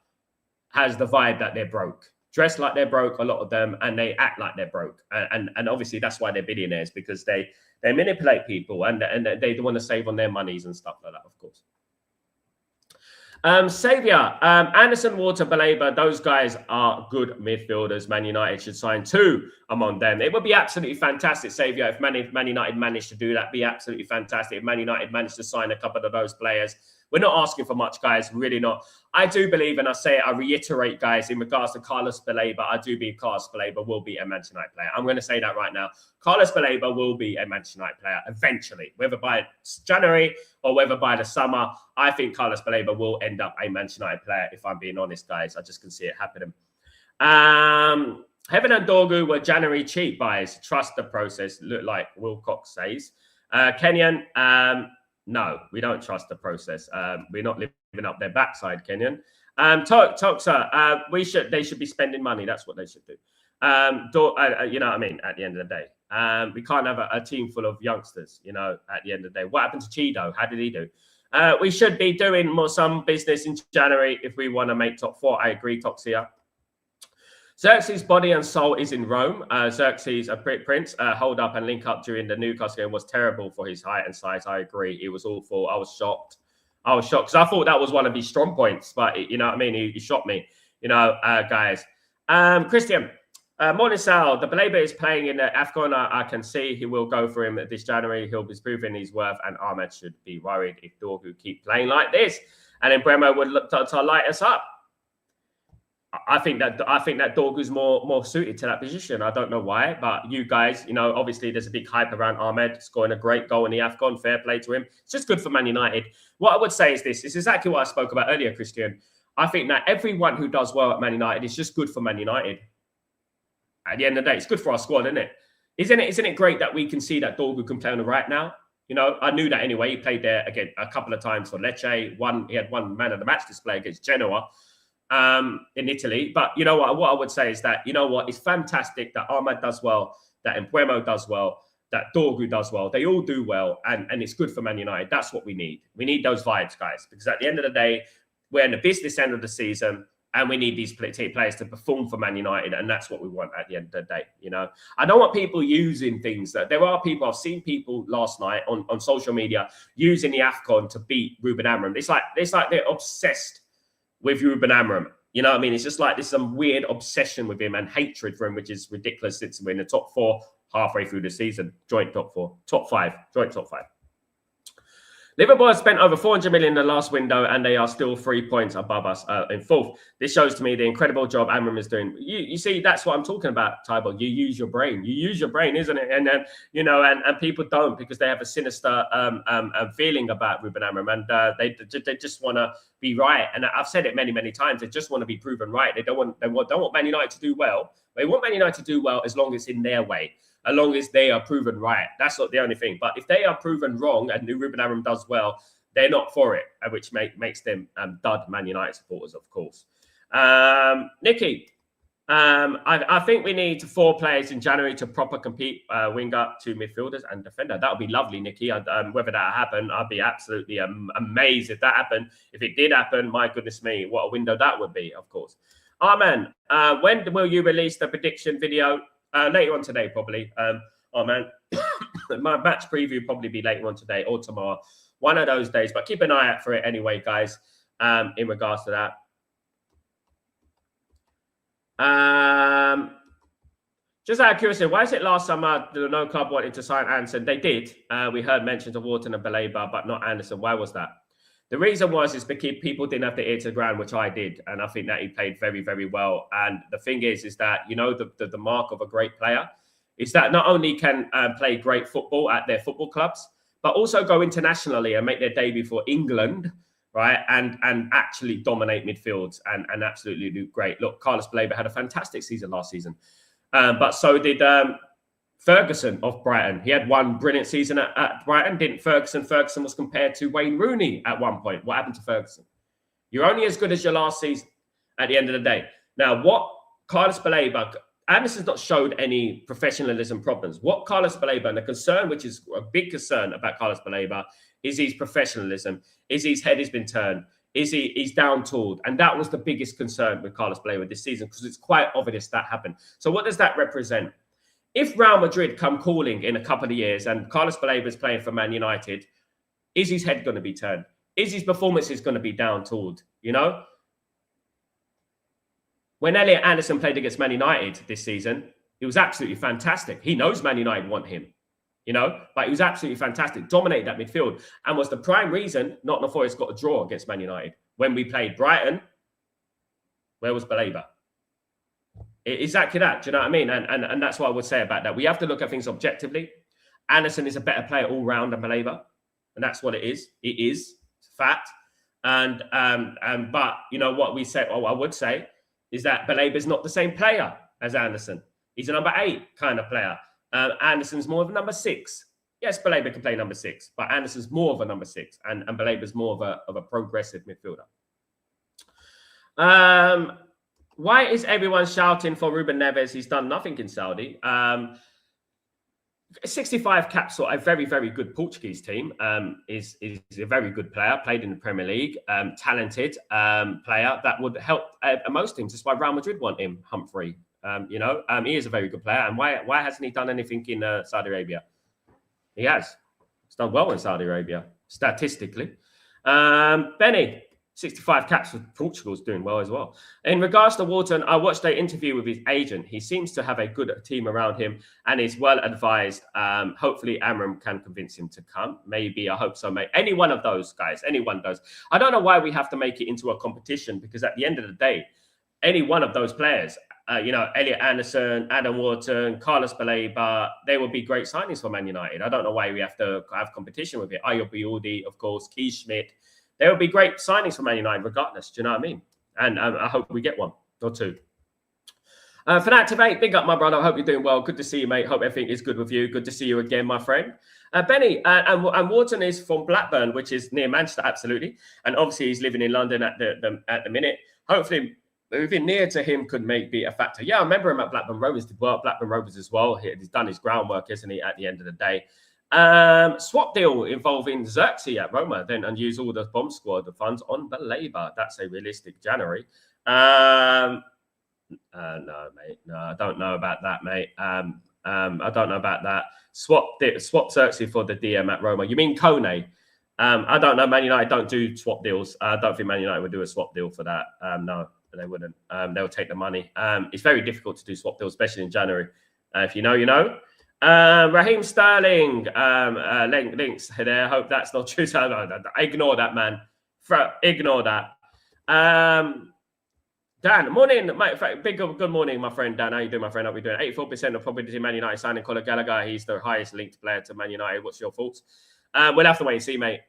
has the vibe that they're broke. Dress like they're broke, a lot of them, and they act like they're broke. And obviously that's why they're billionaires, because they manipulate people and they want to save on their monies and stuff like that, of course. Saviour, Anderson, Water, Baleba, those guys are good midfielders. Man United should sign 2 among them. It would be absolutely fantastic, Saviour, if Man United managed to do that. Be absolutely fantastic if Man United managed to sign a couple of those players. We're not asking for much, guys, really not. I do believe, and I say it, I reiterate, guys, in regards to Carlos Baleba, I do believe Carlos Baleba will be a Manchester United player. I'm going to say that right now. Carlos Baleba will be a Manchester United player eventually, whether by January or whether by the summer. I think Carlos Baleba will end up a Manchester United player, if I'm being honest, guys. I just can see it happening. Heaven and Dorgu were January cheap buys. Trust the process, look like Wilcox says. Kenyan, no, we don't trust the process. We're not living up their backside, Kenyan. Toxa, they should be spending money. That's what they should do. You know what I mean? At the end of the day, we can't have a team full of youngsters. You know, at the end of the day, what happened to Chido? How did he do? We should be doing some business in January if we want to make top 4. I agree, Toxia. Xirkzee's body and soul is in Rome. Xirkzee's a prince. Hold up and link up during the Newcastle game was terrible for his height and size. I agree. It was awful. I was shocked. Because I thought that was one of his strong points. But, you know what I mean? He shot me, you know, guys. Christian, morning, Sal. The Baleba is playing in the AFCON. I can see he will go for him this January. He'll be proving his worth. And Ahmed should be worried if Dorgu keep playing like this. And then Bremo would look to light us up. I think that Dorgu's more suited to that position. I don't know why, but you guys, you know, obviously there's a big hype around Ahmed scoring a great goal in the AFCON. Fair play to him. It's just good for Man United. What I would say is this. It's exactly what I spoke about earlier, Christian. I think that everyone who does well at Man United is just good for Man United. At the end of the day, it's good for our squad, isn't it? Isn't it great that we can see that Dorgu can play on the right now? You know, I knew that anyway. He played there again a couple of times for Lecce. He had one man of the match display against Genoa. in Italy. But you know what I would say is that, you know what, it's fantastic that Ahmad does well, that Mbeumo does well, that Dorgu does well. They all do well, and it's good for Man United. That's what we need. We need those vibes, guys, because at the end of the day, we're in the business end of the season, and we need these players to perform for Man United, and that's what we want at the end of the day. You know, I don't want people using things that there are people. I've seen people last night on social media using the AFCON to beat Ruben Amorim. It's like they're obsessed with Ruben Amorim. You know what I mean? It's just like there's some weird obsession with him and hatred for him, which is ridiculous since we're in the top 4 halfway through the season. Joint top 4, top 5, joint top 5. Liverpool have spent over 400 million in the last window, and they are still 3 points above us in 4th. This shows to me the incredible job Amorim is doing. You see, that's what I'm talking about, Tybo. You use your brain. You use your brain, isn't it? And then, you know, and people don't, because they have a sinister feeling about Ruben Amorim, and they just want to be right. And I've said it many, many times. They just want to be proven right. They don't want Man United to do well. They want Man United to do well as long as it's in their way, as long as they are proven right. That's not the only thing. But if they are proven wrong and Ruben Amorim does well, they're not for it, which makes them dud Man United supporters, of course. Nikki, I think we need 4 players in January to proper compete, winger, 2 midfielders and defender. That would be lovely, Nikki. Whether that happened, I'd be absolutely amazed if that happened. If it did happen, my goodness me, what a window that would be, of course. Amen. When will you release the prediction video? Later on today, probably. My match preview will probably be later on today or tomorrow. One of those days. But keep an eye out for it anyway, guys, in regards to that. Just out of curiosity, why is it last summer no club wanted to sign Anderson? They did. We heard mentions of Wharton and Baleba, but not Anderson. Why was that? The reason is because people didn't have the ear to the ground, which I did. And I think that he played very, very well. And the thing is that, you know, the mark of a great player is that not only can play great football at their football clubs, but also go internationally and make their debut for England, right? And actually dominate midfields and absolutely do great. Look, Carlos Baleba had a fantastic season last season. But so did Ferguson of Brighton. He had one brilliant season at Brighton, didn't Ferguson? Ferguson was compared to Wayne Rooney at one point. What happened to Ferguson? You're only as good as your last season at the end of the day. Now, what Carlos Baleba, Anderson's not showed any professionalism problems. What Carlos Baleba, and the concern, which is a big concern about Carlos Baleba, is his professionalism, is his head has been turned, is he's down-tooled. And that was the biggest concern with Carlos Baleba this season, because it's quite obvious that happened. So what does that represent? If Real Madrid come calling in a couple of years and Carlos Baleba is playing for Man United, is his head going to be turned? Is his performances going to be down-tooled? You know? When Elliot Anderson played against Man United this season, he was absolutely fantastic. He knows Man United want him, you know? But he was absolutely fantastic, dominated that midfield, and was the prime reason Nottingham Forest got a draw against Man United. When we played Brighton, where was Baleba? Exactly that. Do you know what I mean? And that's what I would say about that. We have to look at things objectively. Anderson is a better player all round than Baleba, and that's what it is. It is. It's a fact. But you know what we say? What I would say is that Baleba is not the same player as Anderson. He's a number 8 kind of player. Anderson's more of a number 6. Yes, Baleba can play number 6, but Anderson's more of a number 6, and Baleba's more of a progressive midfielder. Why is everyone shouting for Ruben Neves? He's done nothing in Saudi. 65 caps for a very, very good Portuguese team. Is a very good player, played in the Premier League, talented player that would help most teams. That's why Real Madrid want him, Humphrey. He is a very good player. And why hasn't he done anything in Saudi Arabia? He has. He's done well in Saudi Arabia, statistically. Benny, 65 caps for Portugal is doing well as well. In regards to Wharton, I watched an interview with his agent. He seems to have a good team around him and is well advised. Hopefully, Amorim can convince him to come. Maybe, I hope so, mate. Any one of those guys, any one of those. I don't know why we have to make it into a competition, because at the end of the day, any one of those players, Elliot Anderson, Adam Wharton, Carlos Baleba, they will be great signings for Man United. I don't know why we have to have competition with it. Ayo Bialdi, of course, Schmidt. They will be great signings for Man United regardless. Do you know what I mean? And I hope we get one or two. Fanactivate, big up, my brother. I hope you're doing well. Good to see you, mate. Hope everything is good with you. Good to see you again, my friend. Benny, and Wharton is from Blackburn, which is near Manchester, absolutely. And obviously, he's living in London at the minute. Hopefully, moving near to him could be a factor. Yeah, I remember him at Blackburn Rovers did well. Blackburn Rovers as well. He's done his groundwork, isn't he, at the end of the day. Swap deal involving Xirkzee at Roma then and use all the bomb squad the funds on Baleba. That's a realistic January. No, mate. No, I don't know about that, mate. I don't know about that. Swap Xirkzee for the DM at Roma. You mean Kone? I don't know. Man United don't do swap deals. I don't think Man United would do a swap deal for that. No, they wouldn't. They'll take the money. It's very difficult to do swap deals, especially in January. If you know, you know. Raheem Sterling links there. Hope that's not true. Ignore that, man. Ignore that. Dan, morning, mate. Good morning, my friend Dan. How you doing, my friend? How we doing? 84% of probability Man United signing Conor Gallagher. He's the highest linked player to Man United. What's your thoughts? We'll have to wait and see, mate.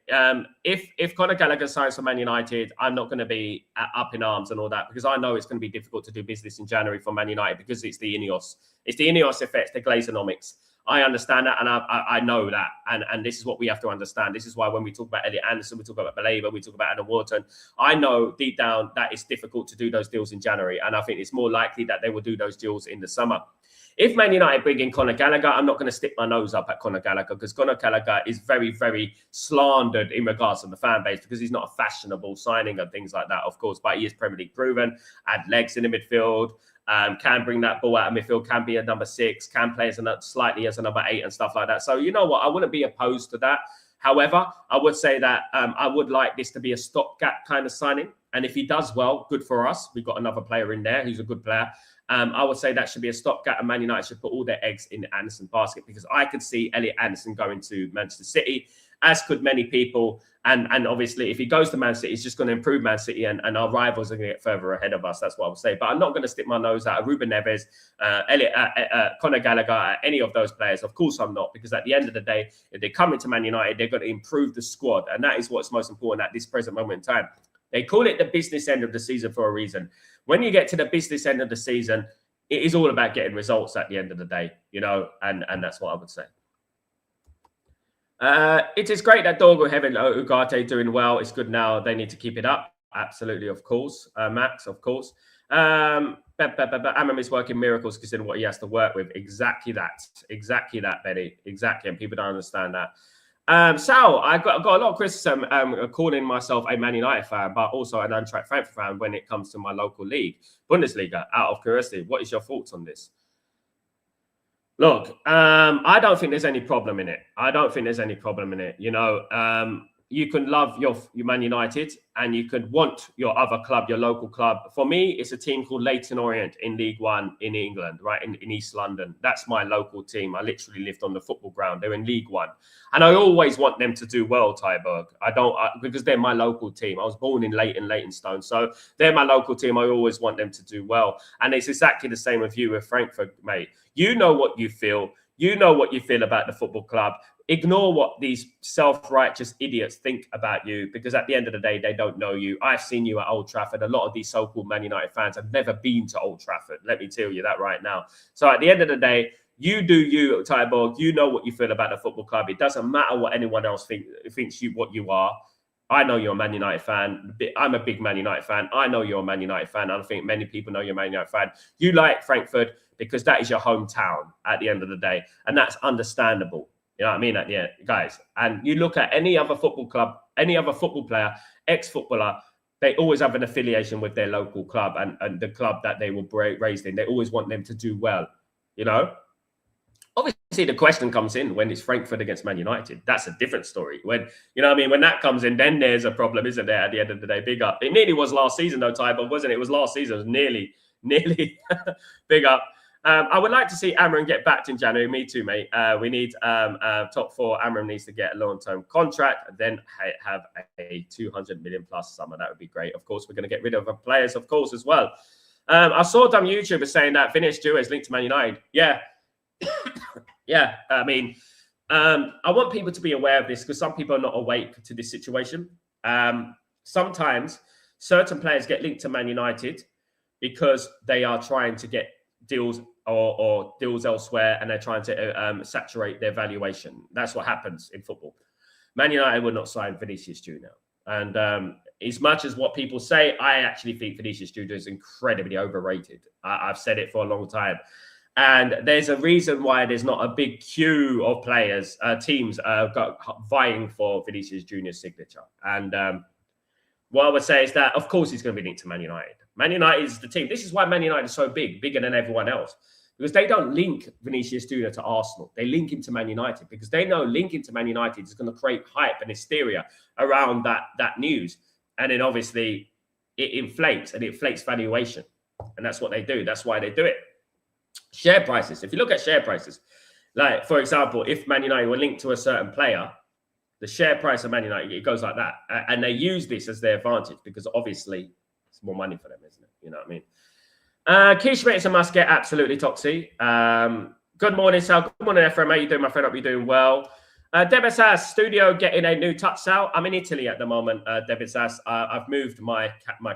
If Conor Gallagher signs for Man United, I'm not going to be up in arms and all that because I know it's going to be difficult to do business in January for Man United because it's the Ineos. It's the Ineos effect, the Glazeronomics. I understand that, and I know that, and this is what we have to understand. This is why when we talk about Elliot Anderson, we talk about Baleba, we talk about Adam Wharton. I know deep down that it's difficult to do those deals in January, and I think it's more likely that they will do those deals in the summer. If Man United bring in Conor Gallagher, I'm not going to stick my nose up at Conor Gallagher because Conor Gallagher is very, very slandered in regards to the fan base because he's not a fashionable signing and things like that, of course, but he is Premier League proven, had legs in the midfield, can bring that ball out of midfield, can be a number 6, can play slightly as a number 8 and stuff like that. So you know what? I wouldn't be opposed to that. However, I would say that I would like this to be a stopgap kind of signing. And if he does well, good for us. We've got another player in there who's a good player. I would say that should be a stopgap, and Man United should put all their eggs in the Anderson basket because I could see Elliot Anderson going to Manchester City, as could many people. And obviously, if he goes to Man City, it's just going to improve Man City, and our rivals are going to get further ahead of us. That's what I would say. But I'm not going to stick my nose out of Ruben Neves, Conor Gallagher, any of those players. Of course, I'm not, because at the end of the day, if they come into Man United, they're going to improve the squad, and that is what's most important at this present moment in time. They call it the business end of the season for a reason. When you get to the business end of the season, it is all about getting results at the end of the day, you know, and that's what I would say. It is great that Dorgo having Ugarte doing well. It's good now. They need to keep it up. Absolutely, of course. Max, of course. Amram is working miracles considering what he has to work with. Exactly that, Betty. Exactly. And people don't understand that. Sal, I got a lot of criticism calling myself a Man United fan, but also an Eintracht Frankfurt fan when it comes to my local league, Bundesliga. Out of curiosity, what is your thoughts on this? Look, I don't think there's any problem in it. You know, you can love your Man United and you could want your other club, your local club. For me, it's a team called Leyton Orient in League One in England, right, in East London. That's my local team. I literally lived on the football ground. They're in League One. And I always want them to do well, Tyberg. Because they're my local team. I was born in Leytonstone. So they're my local team. I always want them to do well. And it's exactly the same with you with Frankfurt, mate. You know what you feel. You know what you feel about the football club. Ignore what these self-righteous idiots think about you, because at the end of the day, they don't know you. I've seen you at Old Trafford. A lot of these so-called Man United fans have never been to Old Trafford. Let me tell you that right now. So at the end of the day, you do you, Tyborg. You know what you feel about the football club. It doesn't matter what anyone else thinks what you are. I know you're a Man United fan. I'm a big Man United fan. I know you're a Man United fan. I don't think many people know you're a Man United fan. You like Frankfurt because that is your hometown at the end of the day. And that's understandable. You know what I mean? At the end, guys. And you look at any other football club, any other football player, ex-footballer, they always have an affiliation with their local club and the club that they were raised in. They always want them to do well, you know? Obviously, the question comes in when it's Frankfurt against Man United. That's a different story. When, you know what I mean? When that comes in, then there's a problem, isn't there, at the end of the day? Big up. It nearly was last season, though, Tyber, wasn't it? It was last season. It was nearly big up. I would like to see Amram get backed in January. Me too, mate. We need top 4. Amram needs to get a long-term contract, and then have a 200 million plus summer. That would be great. Of course, we're going to get rid of players, of course, as well. I saw some YouTubers saying that Vinicius Junior is linked to Man United. Yeah. Yeah. I mean, I want people to be aware of this because some people are not awake to this situation. Sometimes certain players get linked to Man United because they are trying to get deals or deals elsewhere, and they're trying to saturate their valuation. That's what happens in football. Man United would not sign Vinicius Junior, and as much as what people say, I actually think Vinicius Junior is incredibly overrated. I've said it for a long time. And there's a reason why there's not a big queue of players, teams vying for Vinicius Junior's signature. And what I would say is that, of course, he's going to be linked to Man United. Man United is the team. This is why Man United is so big, bigger than everyone else. Because they don't link Vinicius Junior to Arsenal. They link him to Man United because they know linking to Man United is going to create hype and hysteria around that news. And then obviously it inflates valuation. And that's what they do. That's why they do it. Share prices. If you look at share prices, like, for example, if Man United were linked to a certain player, the share price of Man United, it goes like that. And they use this as their advantage because obviously it's more money for them, isn't it? You know what I mean? Schmidt is a must get, absolutely, Toxie. Good morning, Sal. Good morning, Ephraim. How you doing, my friend? Hope you're doing well. Debisas studio getting a new touch, Sal. I'm in Italy at the moment, Debisas. I've moved my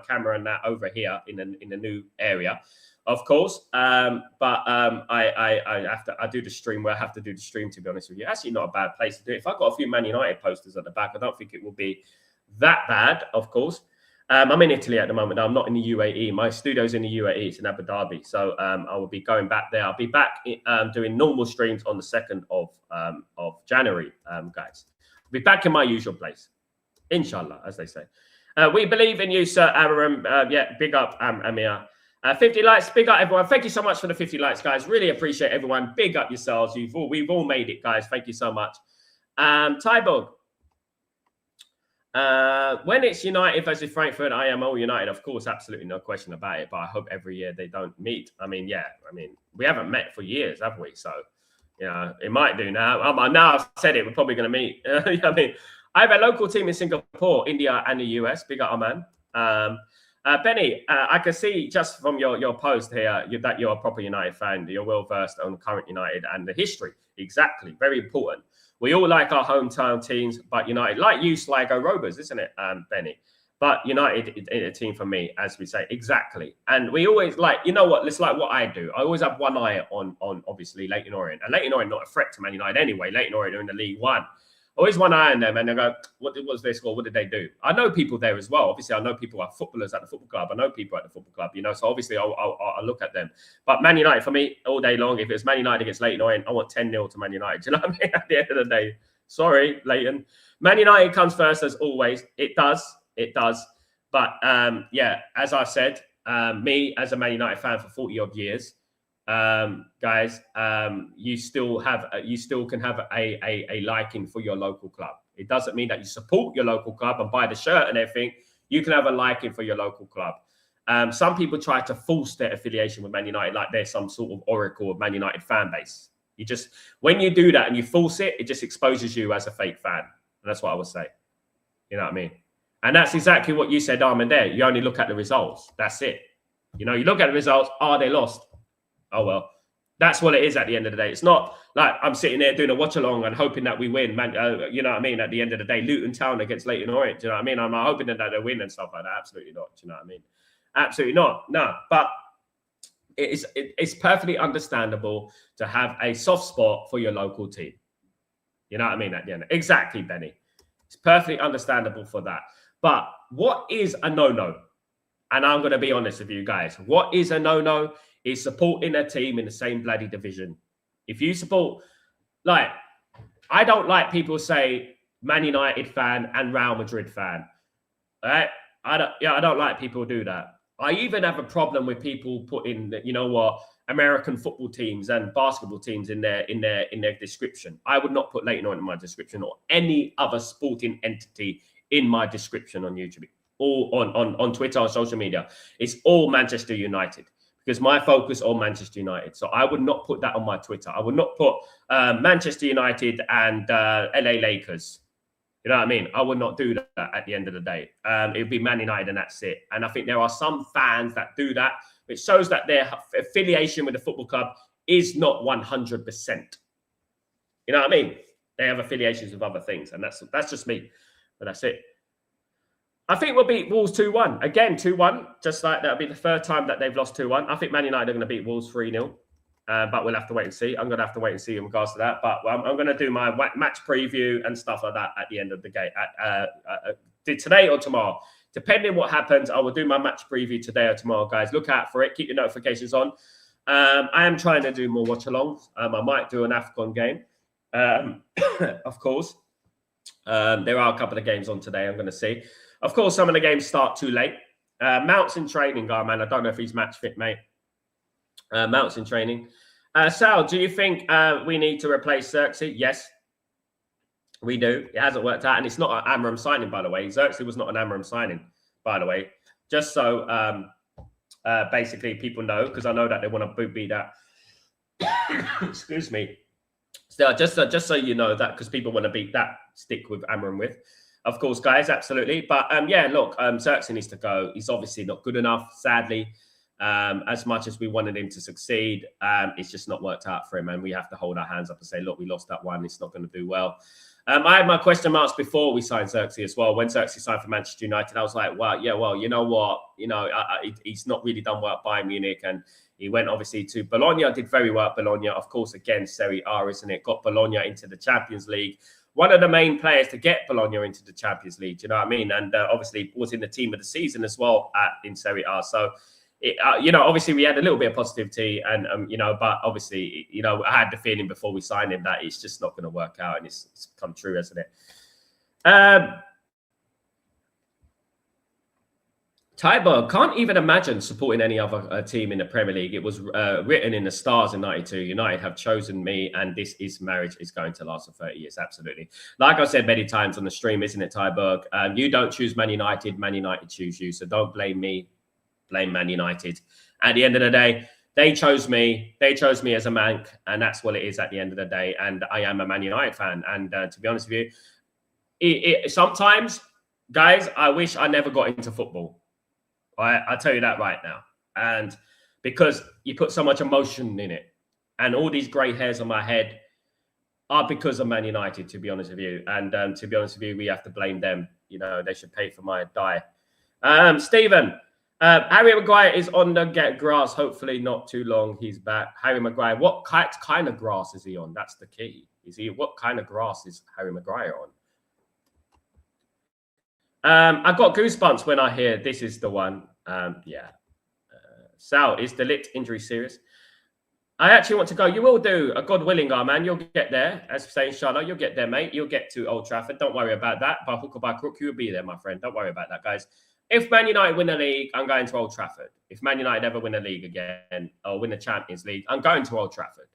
camera and that over here in a new area, of course. I do the stream where I have to do the stream, to be honest with you. Actually, not a bad place to do it. If I've got a few Man United posters at the back, I don't think it will be that bad, of course. I'm in Italy at the moment. I'm not in the UAE. My studio's in the UAE. It's in Abu Dhabi. So I will be going back there. I'll be back doing normal streams on the 2nd of January, guys. I'll be back in my usual place. Inshallah, as they say. We believe in you, Sir Aram. Yeah, big up, Amir. 50 likes. Big up, everyone. Thank you so much for the 50 likes, guys. Really appreciate everyone. Big up yourselves. We've all made it, guys. Thank you so much. Tybog. When it's United versus Frankfurt, I am all United, of course, absolutely no question about it. But I hope every year they don't meet. I mean, we haven't met for years, have we? So, it might do now. Now I've said it, we're probably going to meet. I mean, I have a local team in Singapore, India, and the US. Big up, man. Benny, I can see just from your post here that you're a proper United fan. You're well versed on current United and the history. Exactly, very important. We all like our hometown teams, but United, like you, Sligo Rovers, isn't it, Benny? But United is a team for me, as we say, exactly. And we always like, you know what? It's like what I do. I always have one eye on obviously Leyton Orient, and Leyton Orient not a threat to Man United anyway. Leyton Orient are in the League One. Always one eye on them, and they go, what was their score? What did they do? I know people there as well. Obviously, I know people are footballers at the football club. I know people at the football club, So obviously, I'll look at them. But Man United, for me, all day long, if it's Man United against Leyton Orient, I want 10-0 to Man United. Do you know what I mean? At the end of the day, sorry, Leyton. Man United comes first as always. It does. But as I said, me as a Man United fan for 40-odd years, guys, you still can have a liking for your local club. It doesn't mean that you support your local club and buy the shirt and everything. You can have a liking for your local club. Some people try to force their affiliation with Man United like they're some sort of oracle of Man United fan base. When you do that and you force it, it just exposes you as a fake fan. And that's what I would say. You know what I mean? And that's exactly what you said, Armin, there. You only look at the results. That's it. You look at the results. They lost. Oh, well, that's what it is at the end of the day. It's not like I'm sitting there doing a watch along and hoping that we win. Man, you know what I mean? At the end of the day, Luton Town against Leyton Orient. Do you know what I mean? I'm not hoping that they win and stuff like that. Absolutely not. Do you know what I mean? Absolutely not. No, but it's perfectly understandable to have a soft spot for your local team. You know what I mean? At the end. Exactly, Benny. It's perfectly understandable for that. But what is a no-no? And I'm going to be honest with you guys. What is a no-no? Is supporting a team in the same bloody division. If you support, I don't like people say Man United fan and Real Madrid fan. Right? I don't like people who do that. I even have a problem with people putting, American football teams and basketball teams in their description. I would not put Leyton Orient in my description or any other sporting entity in my description on YouTube or on Twitter or social media. It's all Manchester United. Because my focus on Manchester United. So I would not put that on my Twitter. I would not put Manchester United and LA Lakers. You know what I mean? I would not do that at the end of the day. It would be Man United and that's it. And I think there are some fans that do that, which shows that their affiliation with the football club is not 100%. You know what I mean? They have affiliations with other things. And that's just me. But that's it. I think we'll beat Wolves 2-1. Again, 2-1. Just like that'll be the third time that they've lost 2-1. I think Man United are going to beat Wolves 3-0. But we'll have to wait and see. I'm going to have to wait and see in regards to that. But I'm going to do my match preview and stuff like that at the end of the game. Today or tomorrow. depending what happens, I will do my match preview today or tomorrow, guys. Look out for it. Keep your notifications on. I am trying to do more watch-alongs. I might do an AFCON game, of course. There are a couple of games on today I'm going to see. Of course, some of the games start too late. Mount's in training, man. I don't know if he's match fit, mate. Mount's in training. Sal, do you think we need to replace Xirkzee? Yes, we do. It hasn't worked out, and it's not an Amram signing, by the way. Xirkzee was not an Amram signing, by the way. Just so basically people know, because I know that they want to boot-beat that. Excuse me. So just so you know that, because people want to beat that stick with Amram with. Of course, guys, absolutely. But yeah, look, Xirkzee needs to go. He's obviously not good enough, sadly. As much as we wanted him to succeed, it's just not worked out for him. And we have to hold our hands up and say, look, we lost that one. It's not going to do well. I had my question marks before we signed Xirkzee as well. When Xirkzee signed for Manchester United, I was like, wow, yeah, well, you know what? You know, he's not really done well at Bayern Munich. And he went obviously to Bologna, did very well at Bologna. Of course, again, Serie A, isn't it? Got Bologna into the Champions League. One of the main players to get Bologna into the Champions League, do you know what I mean? And obviously was in the team of the season as well in Serie A. So, you know, obviously we had a little bit of positivity and, you know, but obviously, you know, I had the feeling before we signed him that it's just not going to work out, and it's come true, hasn't it? Tyberg, can't even imagine supporting any other team in the Premier League. It was written in the stars in 92. United have chosen me, and this is marriage is going to last for 30 years. Absolutely. Like I said many times on the stream, isn't it, Tyberg? You don't choose Man United. Man United choose you. So don't blame me. Blame Man United. At the end of the day, they chose me. They chose me as a Manc, and that's what it is at the end of the day. And I am a Man United fan. And to be honest with you, sometimes, guys, I wish I never got into football. I'll tell you that right now. And because you put so much emotion in it, and all these grey hairs on my head are because of Man United, to be honest with you. And to be honest with you, we have to blame them. You know, they should pay for my die. Stephen, Harry Maguire is on the grass. Hopefully not too long. He's back. Harry Maguire, what kind of grass is he on? That's the key. What kind of grass is Harry Maguire on? I got goosebumps when I hear this is the one. Yeah. Sal, is the Ligt injury serious? I actually want to go. You will do. God willing, man. You'll get there. As for saying, inshallah, you'll get there, mate. You'll get to Old Trafford. Don't worry about that. By hook or by crook, you'll be there, my friend. Don't worry about that, guys. If Man United win the league, I'm going to Old Trafford. If Man United ever win the league again or win the Champions League, I'm going to Old Trafford.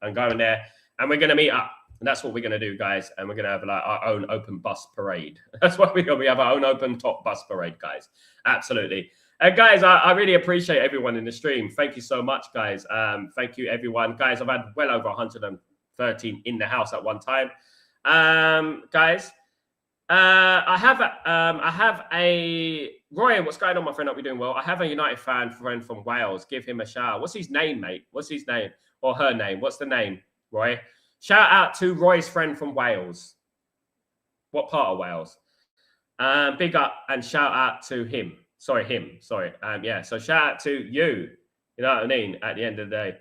I'm going there, and we're going to meet up. And that's what we're going to do, guys. And we're going to have like our own open bus parade. That's what we're going to be. We have our own open top bus parade, guys. Absolutely. Guys, I really appreciate everyone in the stream. Thank you so much, guys. Thank you, everyone. Guys, I've had well over 113 in the house at one time. Guys, I have a Roy. What's going on, my friend? Hope you're doing well. I have a United friend from Wales. Give him a shout. What's his name, mate? What's his name or her name? What's the name, Roy? Shout out to Roy's friend from Wales. What part of Wales? Big up and shout out to him. Sorry, him. Sorry. Yeah. So shout out to you. You know what I mean? At the end of the day.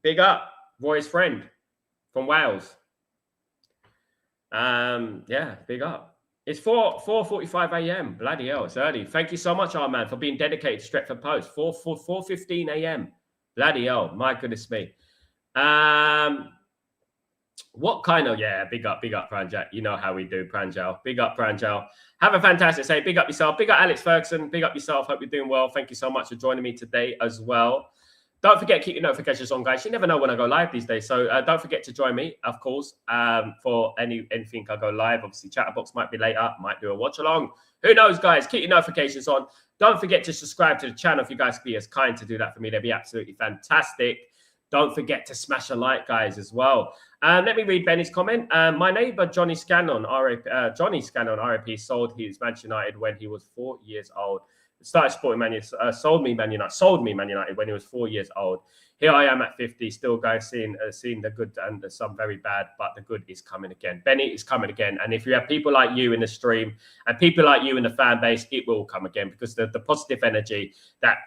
Big up Roy's friend from Wales. Yeah, big up. It's 4:45 a.m. Bloody hell, it's early. Thank you so much, our man, for being dedicated to Stretford Post. 4:15 a.m. Bloody hell, my goodness me. What kind of big up Pranjal. You know how we do, Pranjal. Big up Pranjal. Have a fantastic day. Big up yourself. Big up Alex Ferguson. Big up yourself. Hope you're doing well. Thank you so much for joining me today as well. Don't forget, keep your notifications on, guys. You never know when I go live these days. So don't forget to join me, of course, for anything I go live. Obviously, Chatterbox might be later. Might do a watch along. Who knows, guys? Keep your notifications on. Don't forget to subscribe to the channel if you guys be as kind to do that for me. That'd be absolutely fantastic. Don't forget to smash a like, guys, as well. Let me read Benny's comment. My neighbour, Johnny Scanlon, RIP, sold his Manchester United when he was 4 years old. Started supporting Man United, sold me Man United when he was 4 years old. Here I am at 50, still going, seeing the good and some very bad, but the good is coming again. Benny is coming again. And if you have people like you in the stream and people like you in the fan base, it will come again, because the positive energy that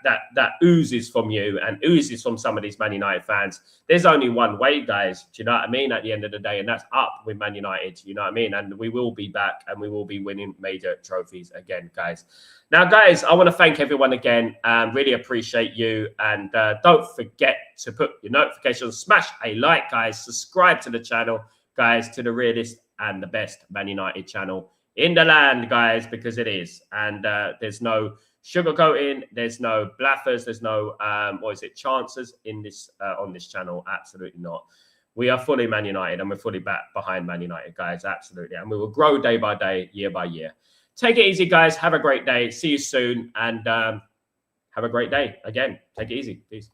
oozes from you and oozes from some of these Man United fans, there's only one way, guys. Do you know what I mean? mean, at the end of the day, and that's up with Man United, you know what I mean? And we will be back and we will be winning major trophies again, guys. Now, guys, I want to thank everyone again and really appreciate you. And don't forget to put your notifications, smash a like, guys, subscribe to the channel, guys, to the realest and the best Man United channel in the land, guys, because it is. And there's no sugarcoating, there's no blaffers, there's no chances in this on this channel. Absolutely not. We are fully Man United and we're fully back behind Man United, guys. Absolutely. And we will grow day by day, year by year. Take it easy, guys. Have a great day. See you soon. And have a great day. Again, take it easy. Peace.